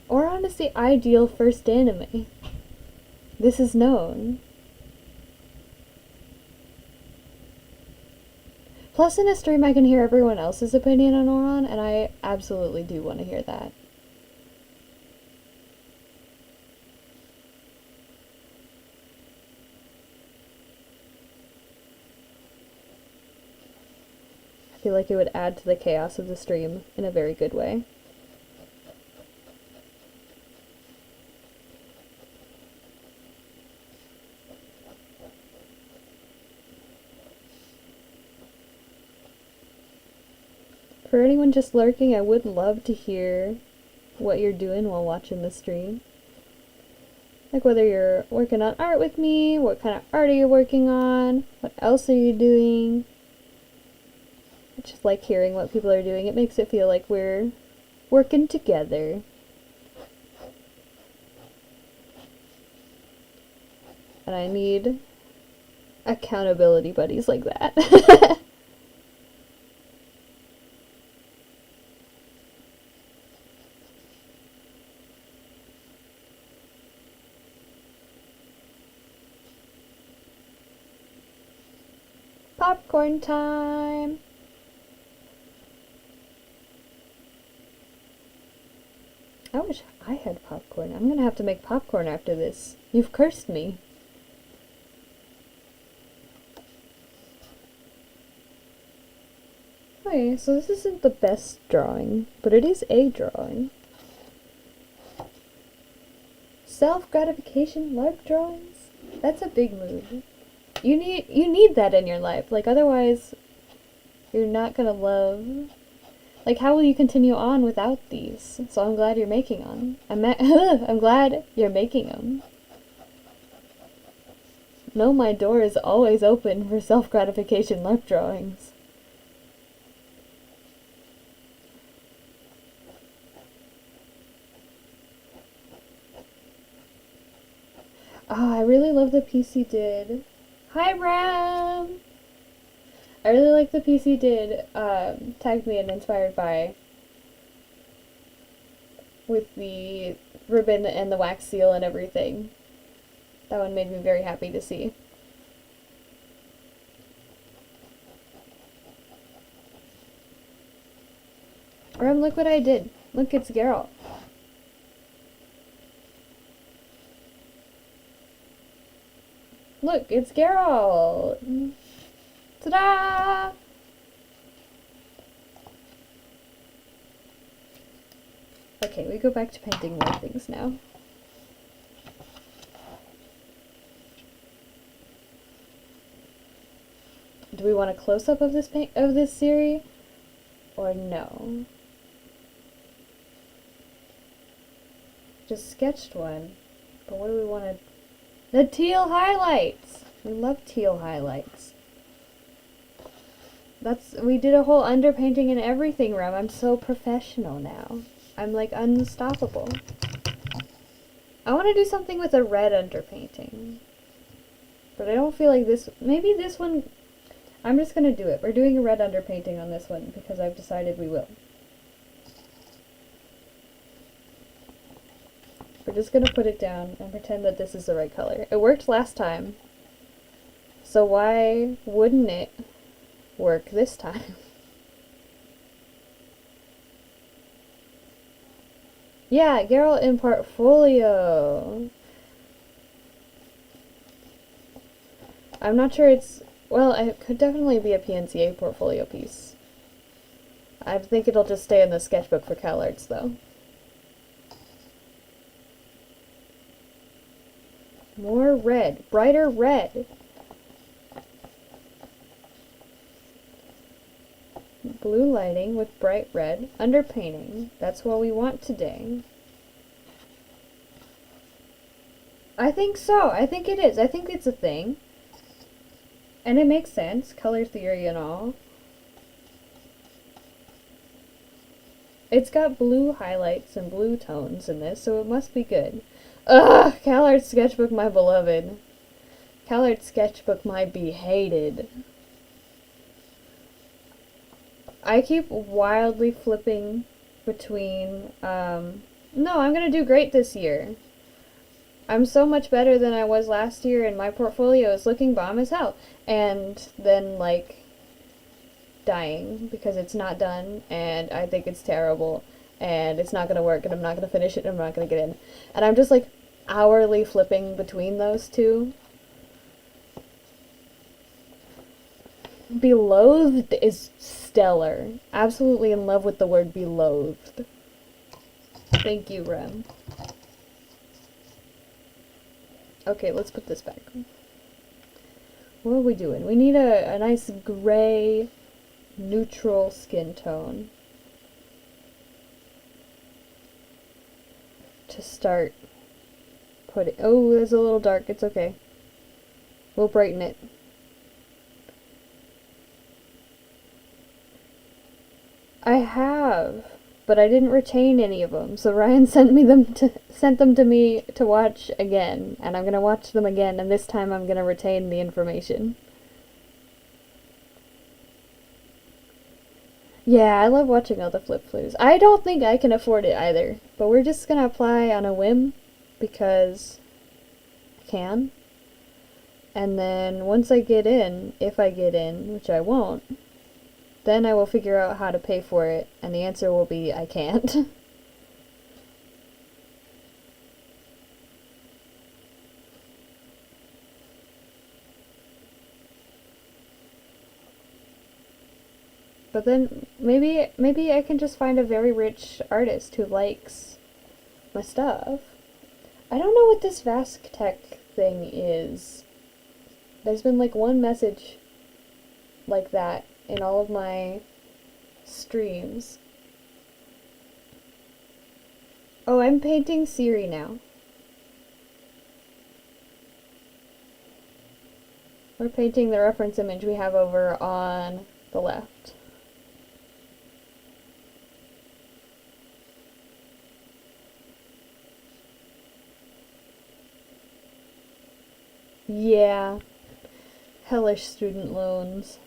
Oran is the ideal first anime. This is known. Plus, in a stream, I can hear everyone else's opinion on Oron, and I absolutely do want to hear that. I feel like it would add to the chaos of the stream in a very good way. For anyone just lurking, I would love to hear what you're doing while watching the stream. Like whether you're working on art with me, what kind of art are you working on, what else are you doing. I just like hearing what people are doing. It makes it feel like we're working together. And I need accountability buddies like that. Popcorn time! I wish I had popcorn. I'm gonna have to make popcorn after this. You've cursed me. Okay, so this isn't the best drawing, but it is a drawing. Self-gratification lark drawings? That's a big move. You need that in your life. Like, otherwise, you're not gonna love... Like, how will you continue on without these? So I'm glad you're making them. I'm glad you're making them. No, my door is always open for self-gratification lark drawings. Oh, I really love the piece he did. Hi, Ram! I really like the piece he did, tagged me and inspired by, with the ribbon and the wax seal and everything. That one made me very happy to see. Ram, look what I did. Look, it's Geralt. Look, it's Geralt! Ta-da! Okay, we go back to painting more things now. Do we want a close-up of this Ciri? Or no? Just sketched one. But what do we want to... The teal highlights! We love teal highlights. We did a whole underpainting and everything, Rem. I'm so professional now. I'm like unstoppable. I want to do something with a red underpainting. But I don't feel like this... Maybe this one... I'm just gonna do it. We're doing a red underpainting on this one because I've decided we will. We're just gonna put it down and pretend that this is the right color. It worked last time. So why wouldn't it work this time? Yeah, Geralt in portfolio. I'm not sure it's... Well, it could definitely be a PNCA portfolio piece. I think it'll just stay in the sketchbook for CalArts, though. More red. Brighter red. Blue lighting with bright red. Underpainting. That's what we want today. I think so. I think it is. I think it's a thing. And it makes sense. Color theory and all. It's got blue highlights and blue tones in this, so it must be good. Ugh! CalArts Sketchbook, my beloved. CalArts Sketchbook, my be-hated. I keep wildly flipping between, no, I'm gonna do great this year. I'm so much better than I was last year, and my portfolio is looking bomb as hell. And then, like, dying because it's not done and I think it's terrible and it's not gonna work and I'm not gonna finish it and I'm not gonna get in. And I'm just like hourly flipping between those two. Beloathed is stellar. Absolutely in love with the word beloathed. Thank you, Rem. Okay, let's put this back. What are we doing? We need a nice gray, neutral skin tone to start putting. Oh, it's a little dark. It's okay. We'll brighten it. I have, but I didn't retain any of them. So Ryan sent them to me to watch again, and I'm gonna watch them again, and this time I'm gonna retain the information. Yeah, I love watching all the flip-floos. I don't think I can afford it either, but we're just gonna apply on a whim because I can. And then once I get in, if I get in, which I won't, then I will figure out how to pay for it, and the answer will be I can't. But then maybe I can just find a very rich artist who likes my stuff. I don't know what this Vasktech thing is. There's been like one message like that in all of my streams. Oh, I'm painting Ciri now. We're painting the reference image we have over on the left. Yeah. Hellish student loans.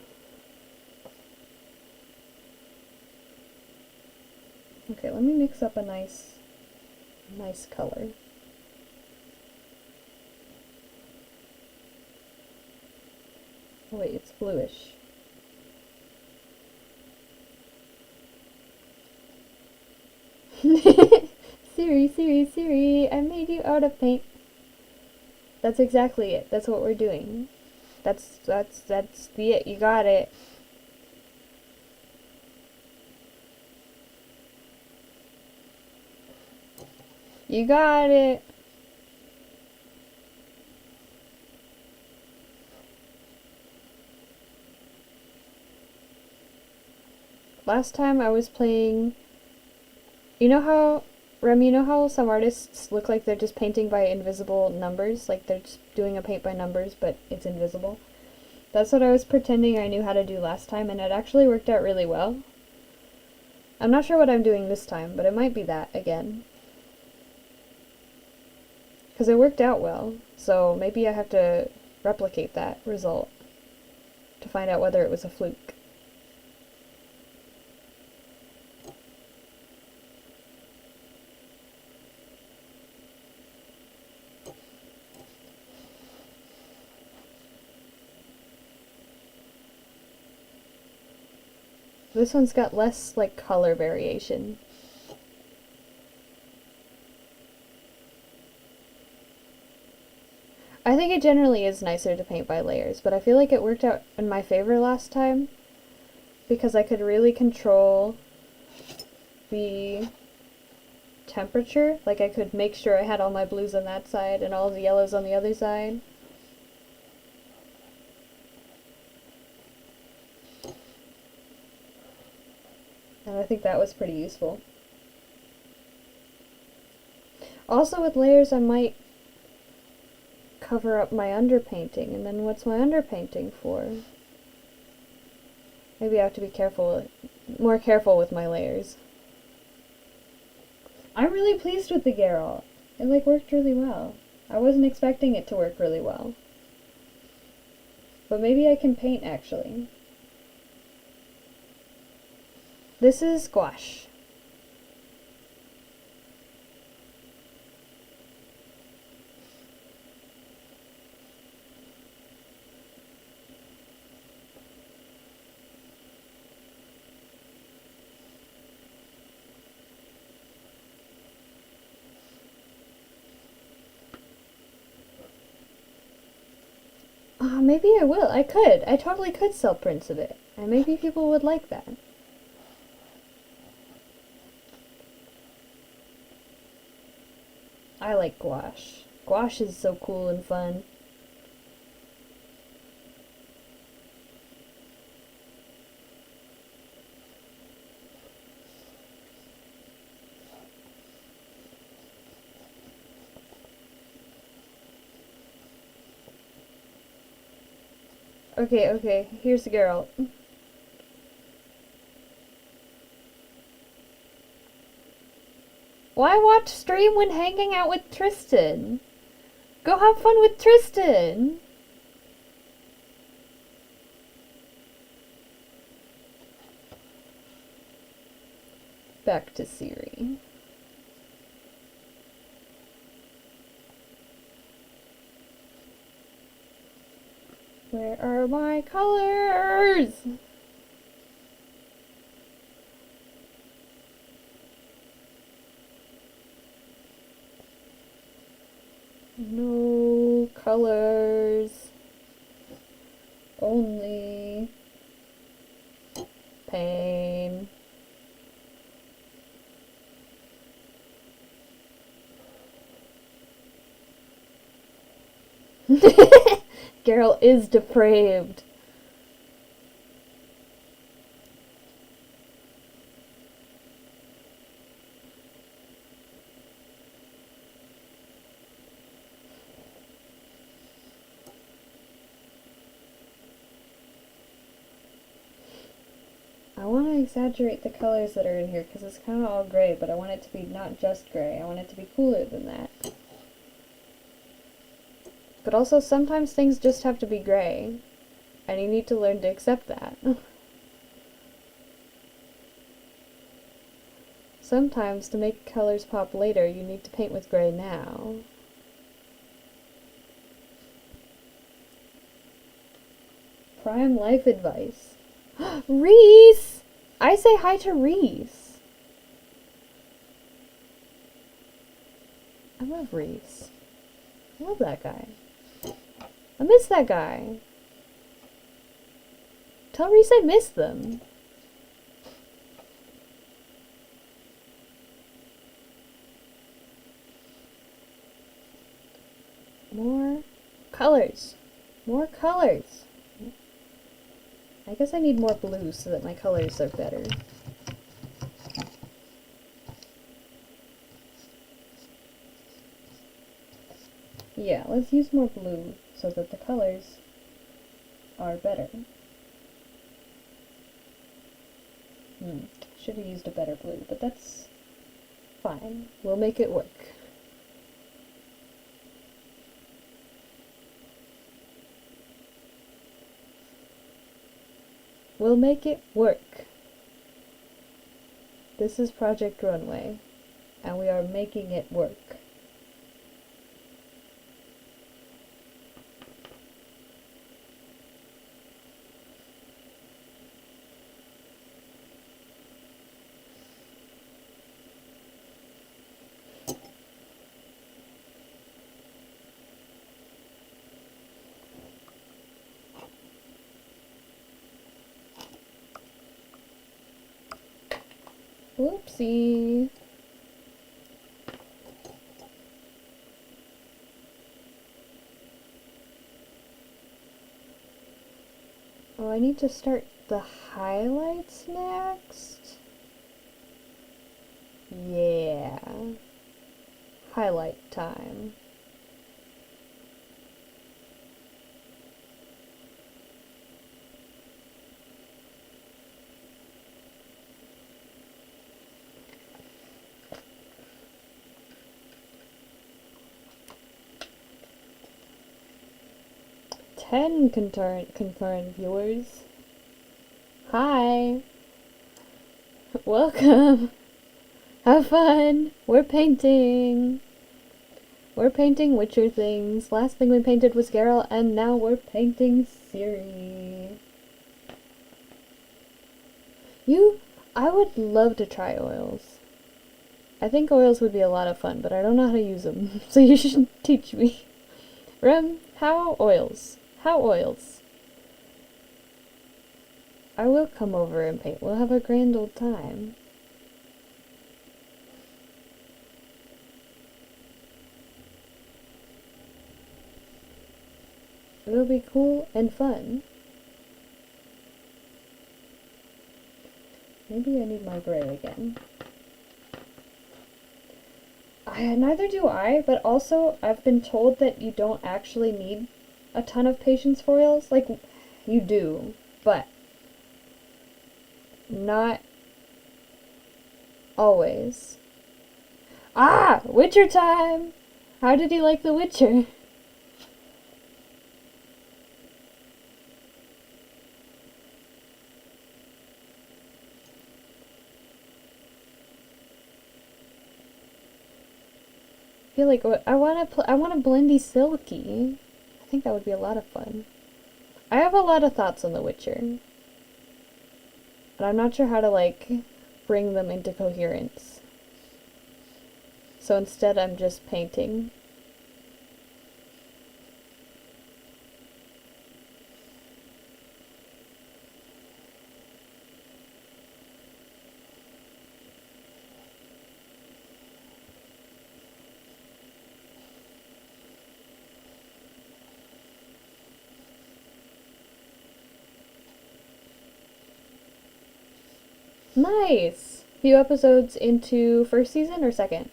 Okay, let me mix up a nice color. Oh wait, it's bluish. Ciri, I made you out of paint. That's exactly it. That's what we're doing. That's the it. You got it. You got it. Last time I was playing, you know how, Rem, you know how some artists look like they're just painting by invisible numbers? Like they're just doing a paint by numbers, but it's invisible? That's what I was pretending I knew how to do last time, and it actually worked out really well. I'm not sure what I'm doing this time, but it might be that again. Because it worked out well, so maybe I have to replicate that result to find out whether it was a fluke. This one's got less, like, color variation. I think it generally is nicer to paint by layers, but I feel like it worked out in my favor last time because I could really control the temperature. Like, I could make sure I had all my blues on that side and all the yellows on the other side. And I think that was pretty useful. Also with layers I might cover up my underpainting, and then what's my underpainting for? Maybe I have to be more careful with my layers. I'm really pleased with the Geralt. It like worked really well. I wasn't expecting it to work really well. But maybe I can paint actually. This is squash. Maybe I will. I could. I totally could sell prints of it. And maybe people would like that. I like gouache. Gouache is so cool and fun. Okay, here's Geralt. Why watch stream when hanging out with Tristan? Go have fun with Tristan! Back to Ciri. Where are my colors? No colors. Only pain. Geralt is depraved. I want to exaggerate the colors that are in here because it's kind of all gray, but I want it to be not just gray. I want it to be cooler than that. But also, sometimes things just have to be gray, and you need to learn to accept that. Sometimes, to make colors pop later, you need to paint with gray now. Prime life advice. Reese! I say hi to Reese. I love Reese. I love that guy. I miss that guy. Tell Reese I miss them. More colors. More colors. I guess I need more blue so that my colors are better. Yeah, let's use more blue so that the colors are better. Should have used a better blue, but that's fine. We'll make it work. We'll make it work. This is Project Runway, and we are making it work. Whoopsie. Oh, I need to start the highlights next. Yeah. Highlight time. Concurrent viewers. Hi. Welcome. Have fun. We're painting. We're painting Witcher things. Last thing we painted was Geralt, and now we're painting Ciri. I would love to try oils. I think oils would be a lot of fun, but I don't know how to use them, so you should teach me. Rem, how oils? How oils? I will come over and paint. We'll have a grand old time. It'll be cool and fun. Maybe I need my gray again. Neither do I, but also I've been told that you don't actually need a ton of patience foils. Like, you do, but not always. Ah! Witcher time! How did you like The Witcher? I feel like I want a blendy silky. I think that would be a lot of fun. I have a lot of thoughts on The Witcher, and I'm not sure how to like bring them into coherence. So instead, I'm just painting. Nice! Few episodes into first season or second?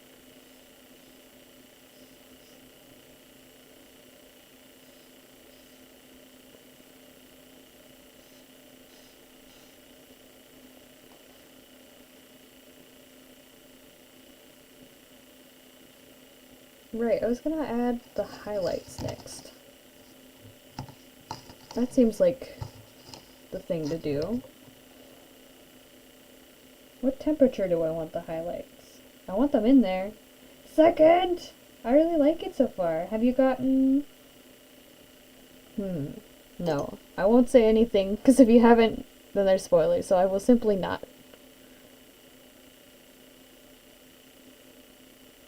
Right, I was gonna add the highlights next. That seems like the thing to do. What temperature do I want the highlights? I want them in there. Second! I really like it so far. Have you gotten... No. I won't say anything, because if you haven't, then there's spoilers, so I will simply not.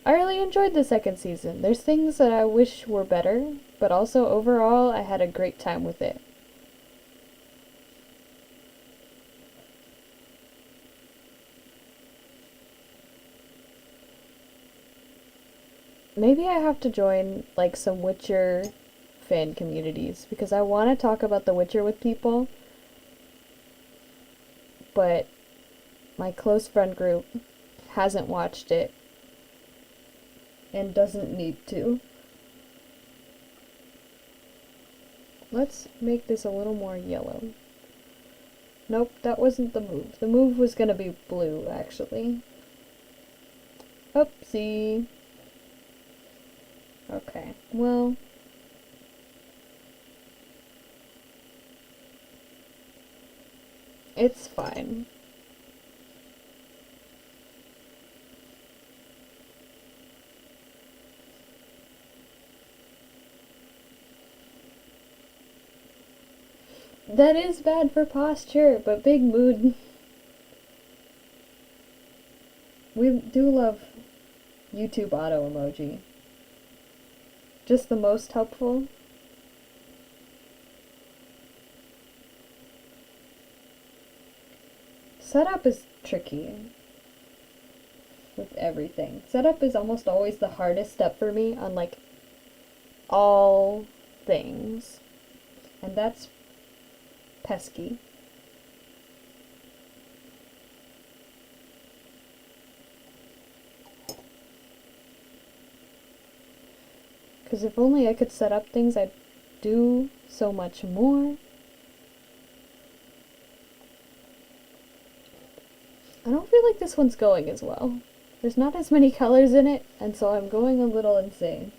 I really enjoyed the second season. There's things that I wish were better, but also overall, I had a great time with it. Maybe I have to join, like, some Witcher fan communities, because I want to talk about The Witcher with people, but my close friend group hasn't watched it and doesn't need to. Let's make this a little more yellow. Nope, that wasn't the move. The move was gonna be blue, actually. Oopsie. Okay, well... it's fine. That is bad for posture, but big mood. We do love YouTube auto emoji. Just the most helpful. Setup is tricky with everything. Setup is almost always the hardest step for me on like all things. And that's pesky. Because if only I could set up things, I'd do so much more. I don't feel like this one's going as well. There's not as many colors in it, and so I'm going a little insane.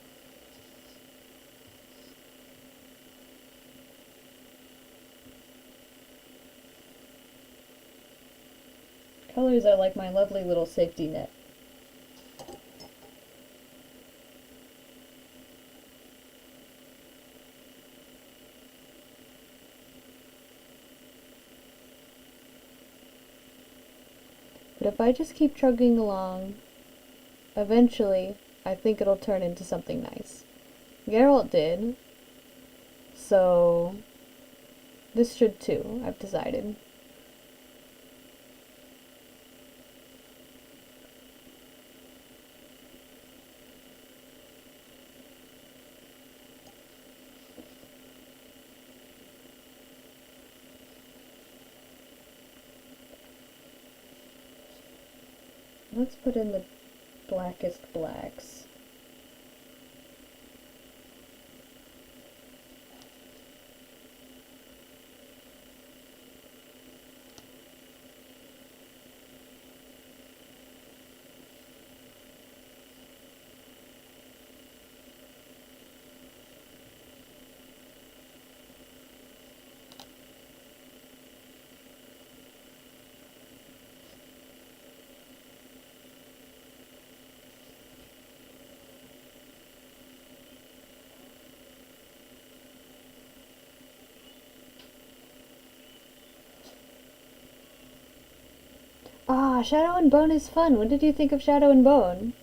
Colors are like my lovely little safety net. But if I just keep chugging along, eventually, I think it'll turn into something nice. Geralt did. So this should too, I've decided. Let's put in the blackest blacks. Ah, Shadow and Bone is fun. What did you think of Shadow and Bone?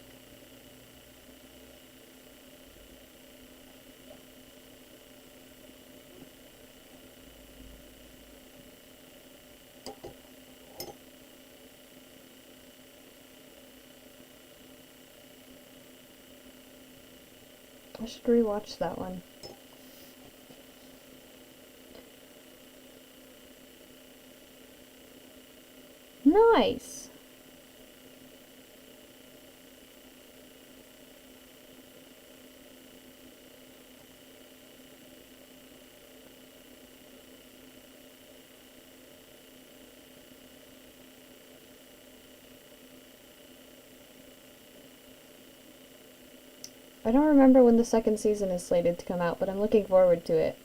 I should rewatch that one. Nice! I don't remember when the second season is slated to come out, but I'm looking forward to it.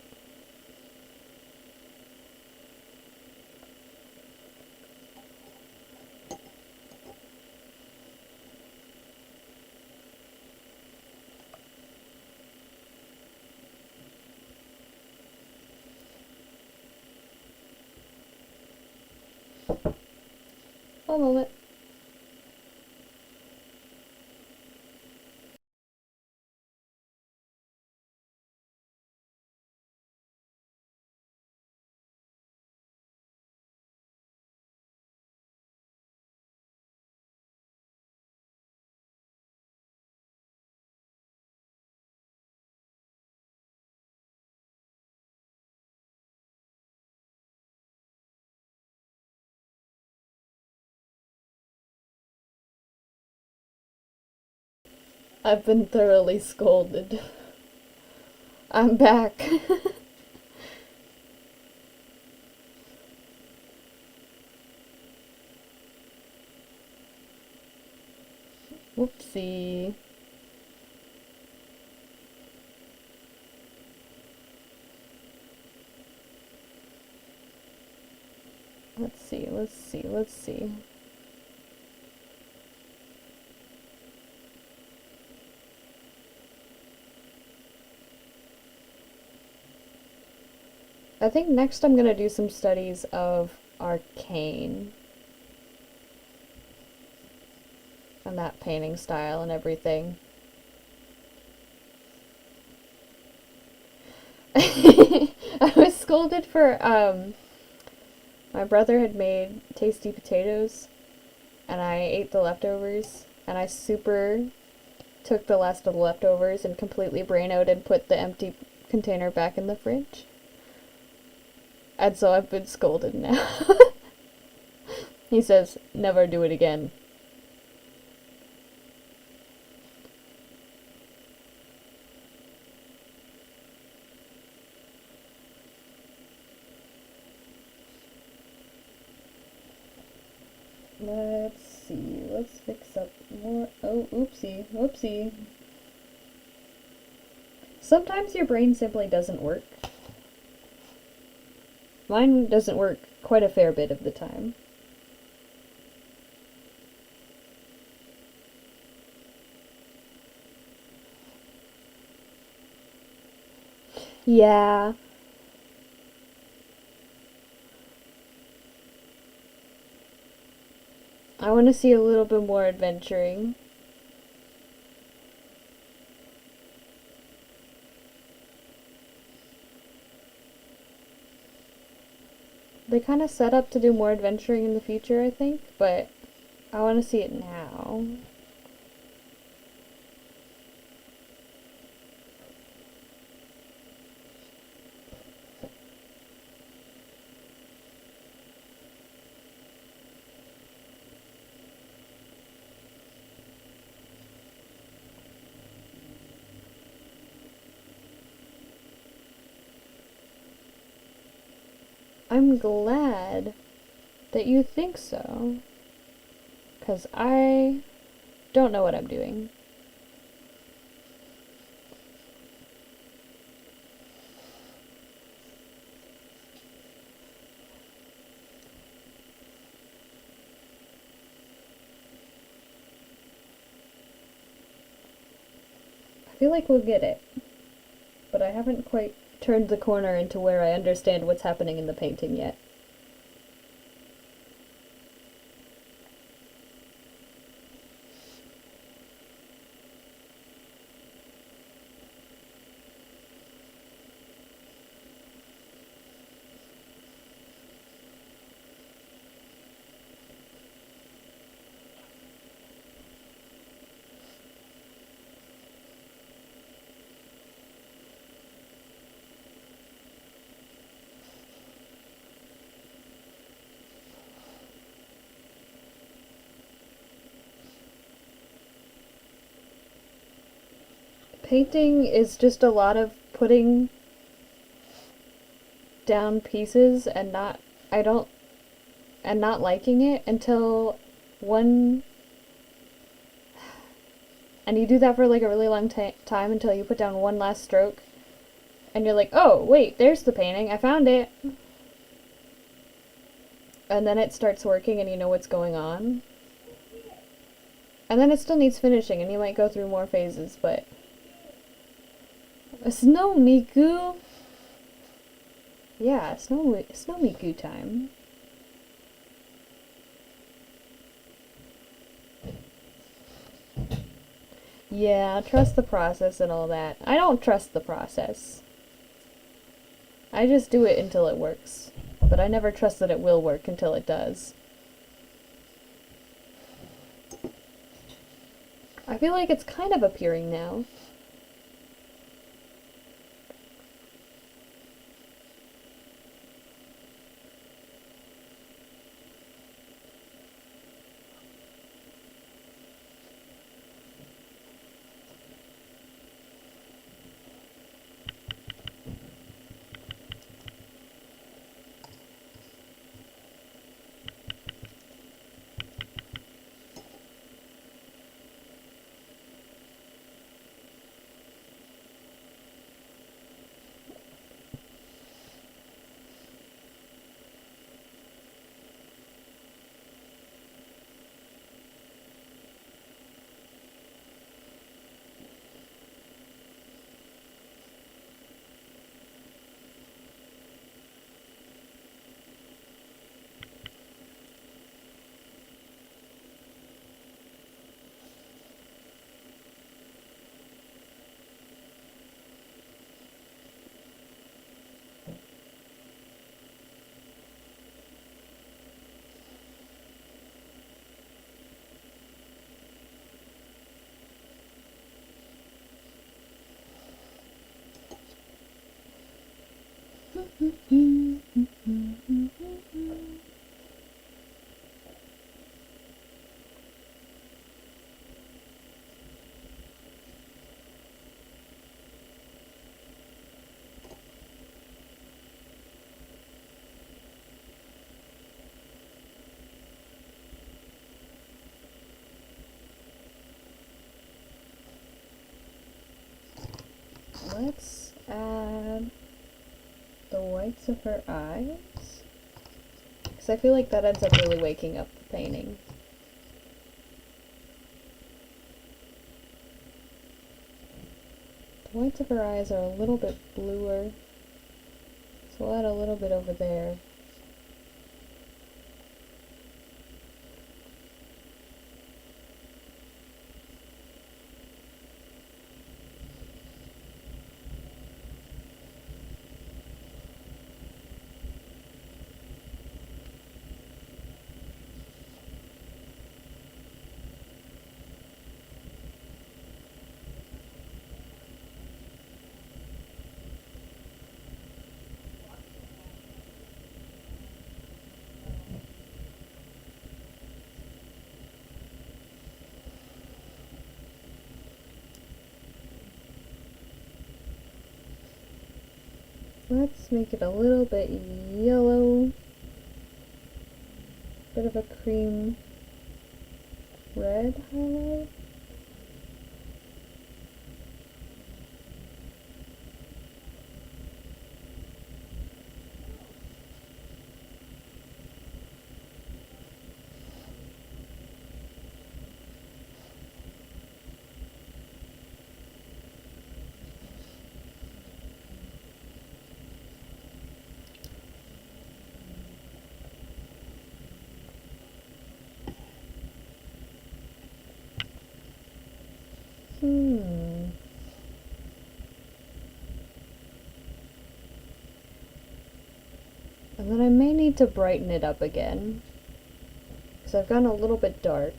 One moment. I've been thoroughly scolded. I'm back. Whoopsie. Let's see. I think next I'm gonna do some studies of Arcane. And that painting style and everything. I was scolded for, my brother had made tasty potatoes, and I ate the leftovers, and I super took the last of the leftovers and completely brainowed and put the empty container back in the fridge. And so I've been scolded now. He says, never do it again. Let's see, let's fix up more. Oh, oopsie, whoopsie. Sometimes your brain simply doesn't work. Mine doesn't work quite a fair bit of the time. Yeah. I want to see a little bit more adventuring. They kind of set up to do more adventuring in the future, I think, but I want to see it now. I'm glad that you think so, 'cause I don't know what I'm doing. I feel like we'll get it, but I haven't quite turned the corner into where I understand what's happening in the painting yet. Painting is just a lot of putting down pieces and not liking it until one, and you do that for like a really long time until you put down one last stroke and you're like, oh wait, there's the painting, I found it, and then it starts working and you know what's going on, and then it still needs finishing and you might go through more phases, but snow Miku. Yeah, snow Miku time. Yeah, trust the process and all that. I don't trust the process. I just do it until it works. But I never trust that it will work until it does. I feel like it's kind of appearing now. Let's add the whites of her eyes, because I feel like that ends up really waking up the painting. The whites of her eyes are a little bit bluer, so we'll add a little bit over there. Let's make it a little bit yellow. Bit of a cream red highlight. And then I may need to brighten it up again, because I've gone a little bit dark.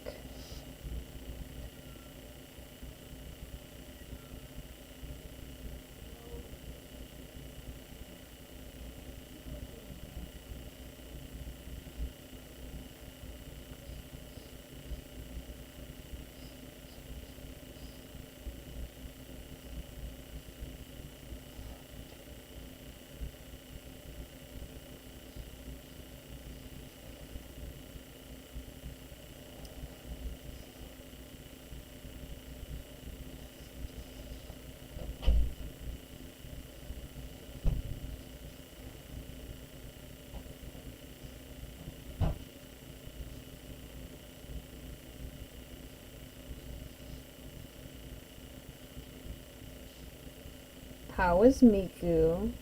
How is Miku?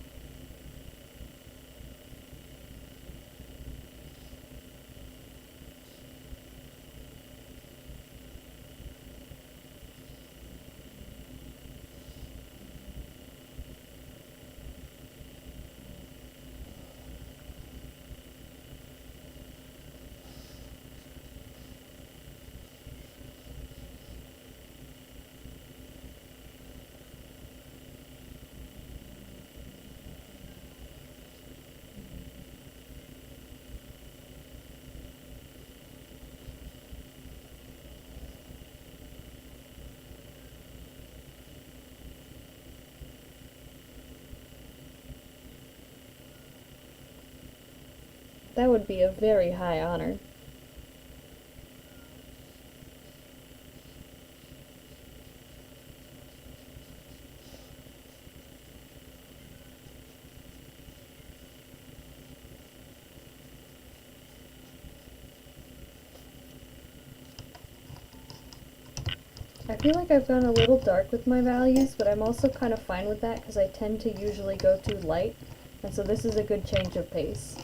That would be a very high honor. I feel like I've gone a little dark with my values, but I'm also kind of fine with that because I tend to usually go too light, and so this is a good change of pace.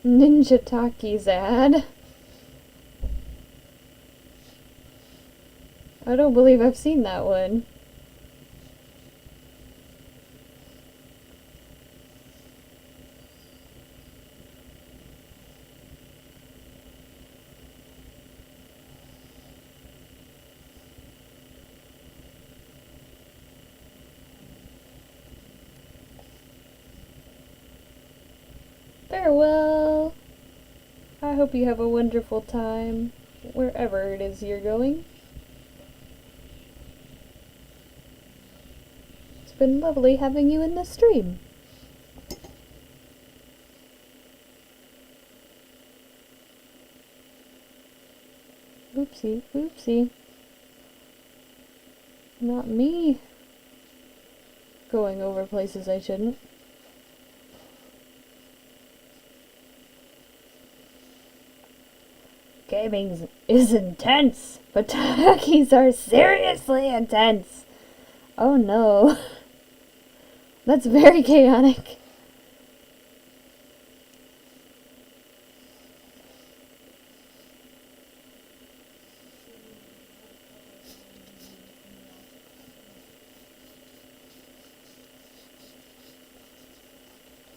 Ninja Taki's ad. I don't believe I've seen that one. Farewell! I hope you have a wonderful time, wherever it is you're going. It's been lovely having you in the stream. Oopsie, oopsie. Not me going over places I shouldn't. Gaming is intense, but Takis are seriously intense. Oh no. That's very chaotic.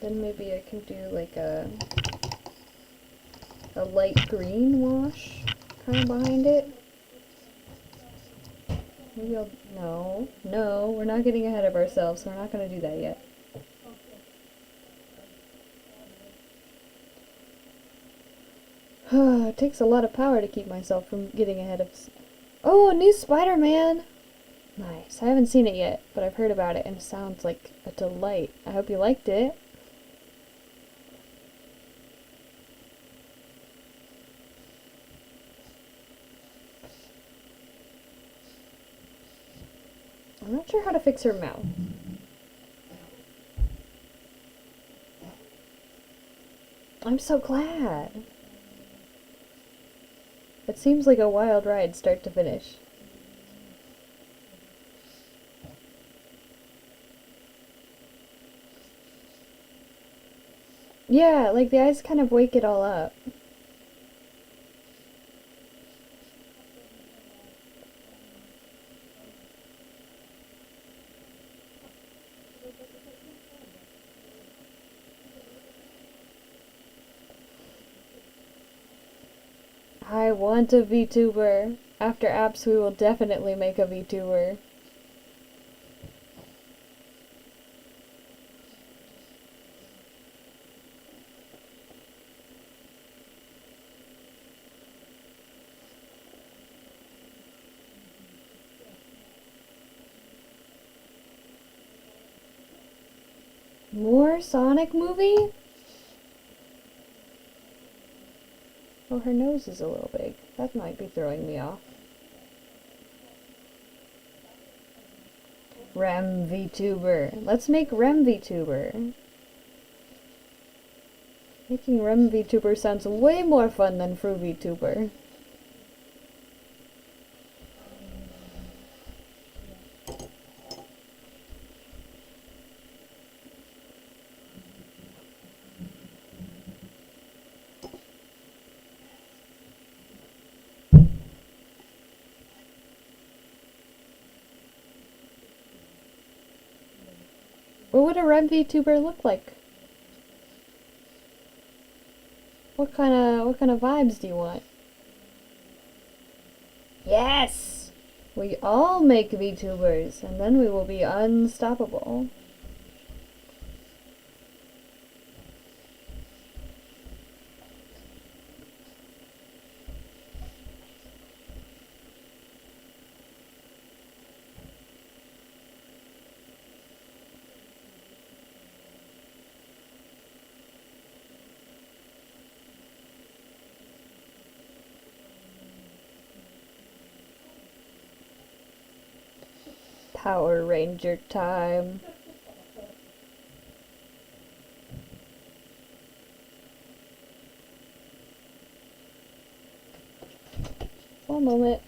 Then maybe I can do like a light green wash kind of behind it. Maybe I'll... No. No, we're not getting ahead of ourselves, so we're not going to do that yet. It takes a lot of power to keep myself from getting ahead of... Oh, a new Spider-Man! Nice. I haven't seen it yet, but I've heard about it, and it sounds like a delight. I hope you liked it. I'm not sure how to fix her mouth. I'm so glad. It seems like a wild ride start to finish. Yeah, like the eyes kind of wake it all up. I want a VTuber. After apps, we will definitely make a VTuber. More Sonic movie? Oh, her nose is a little big. That might be throwing me off. Rem VTuber. Let's make Rem VTuber. Making Rem VTuber sounds way more fun than Fru VTuber. What would a Rem VTuber look like? What kind of vibes do you want? Yes! We all make VTubers, and then we will be unstoppable. Power Ranger time. One moment.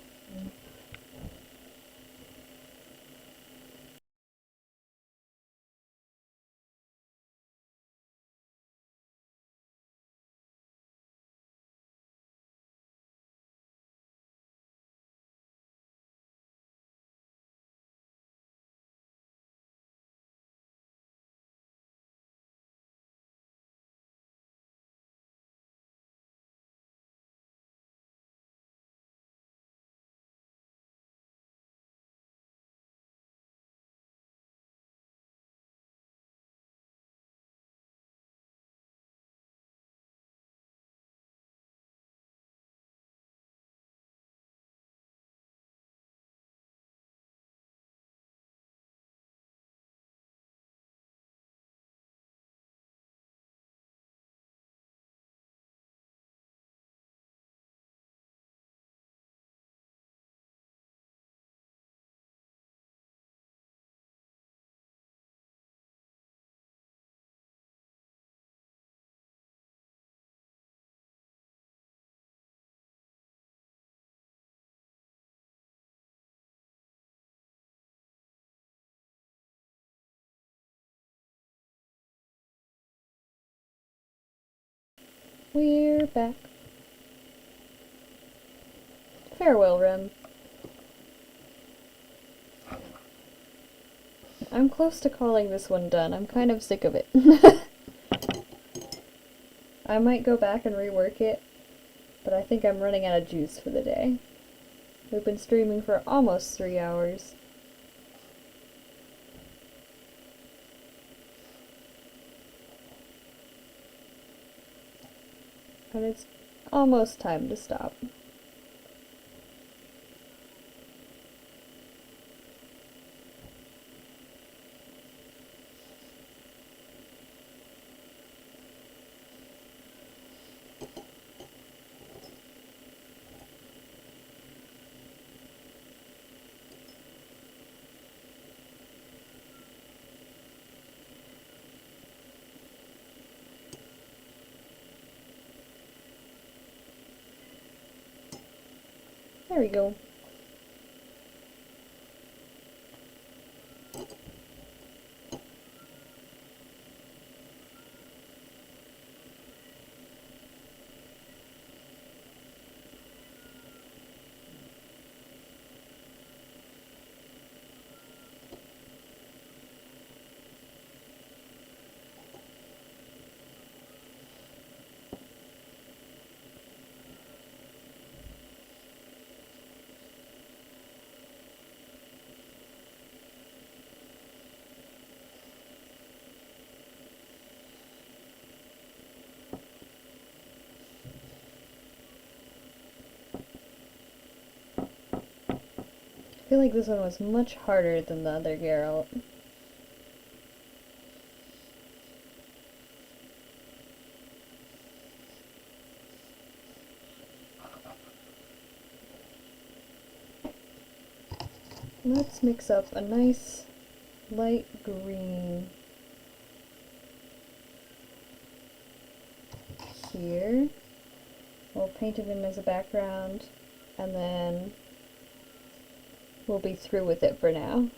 We're back. Farewell, Rem. I'm close to calling this one done. I'm kind of sick of it. I might go back and rework it, but I think I'm running out of juice for the day. We've been streaming for almost 3 hours. And it's almost time to stop. There we go. I feel like this one was much harder than the other Geralt. Let's mix up a nice light green here. We'll paint it in as a background, and then we'll be through with it for now.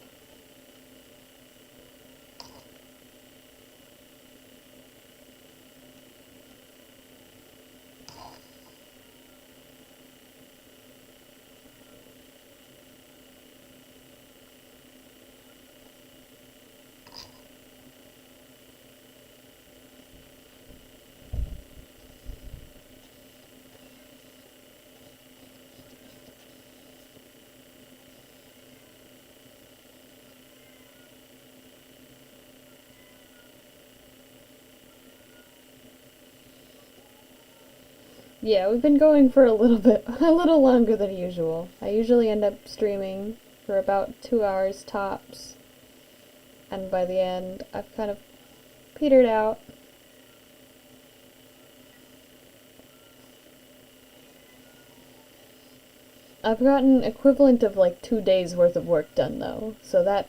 Yeah, we've been going for a little longer than usual. I usually end up streaming for about 2 hours tops, and by the end, I've kind of petered out. I've gotten equivalent of like 2 days worth of work done though, so that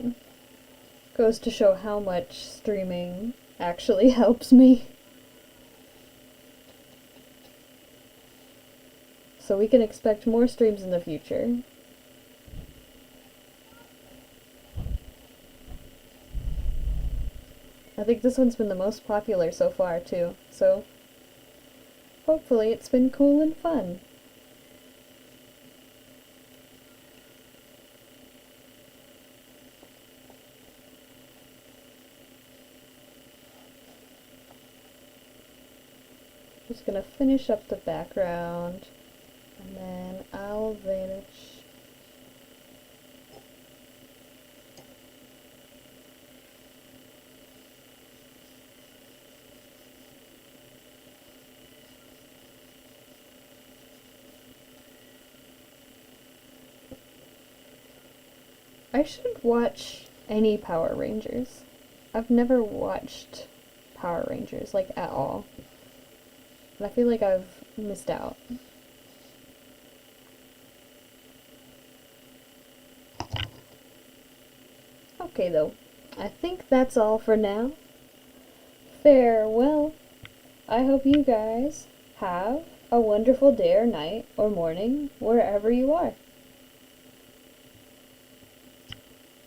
goes to show how much streaming actually helps me. So we can expect more streams in the future. I think this one's been the most popular so far too, so hopefully it's been cool and fun. Just gonna finish up the background, and then I'll vanish. I should watch any Power Rangers. I've never watched Power Rangers, like, at all. And I feel like I've missed out. Okay, though. I think that's all for now. Farewell. I hope you guys have a wonderful day or night or morning, wherever you are.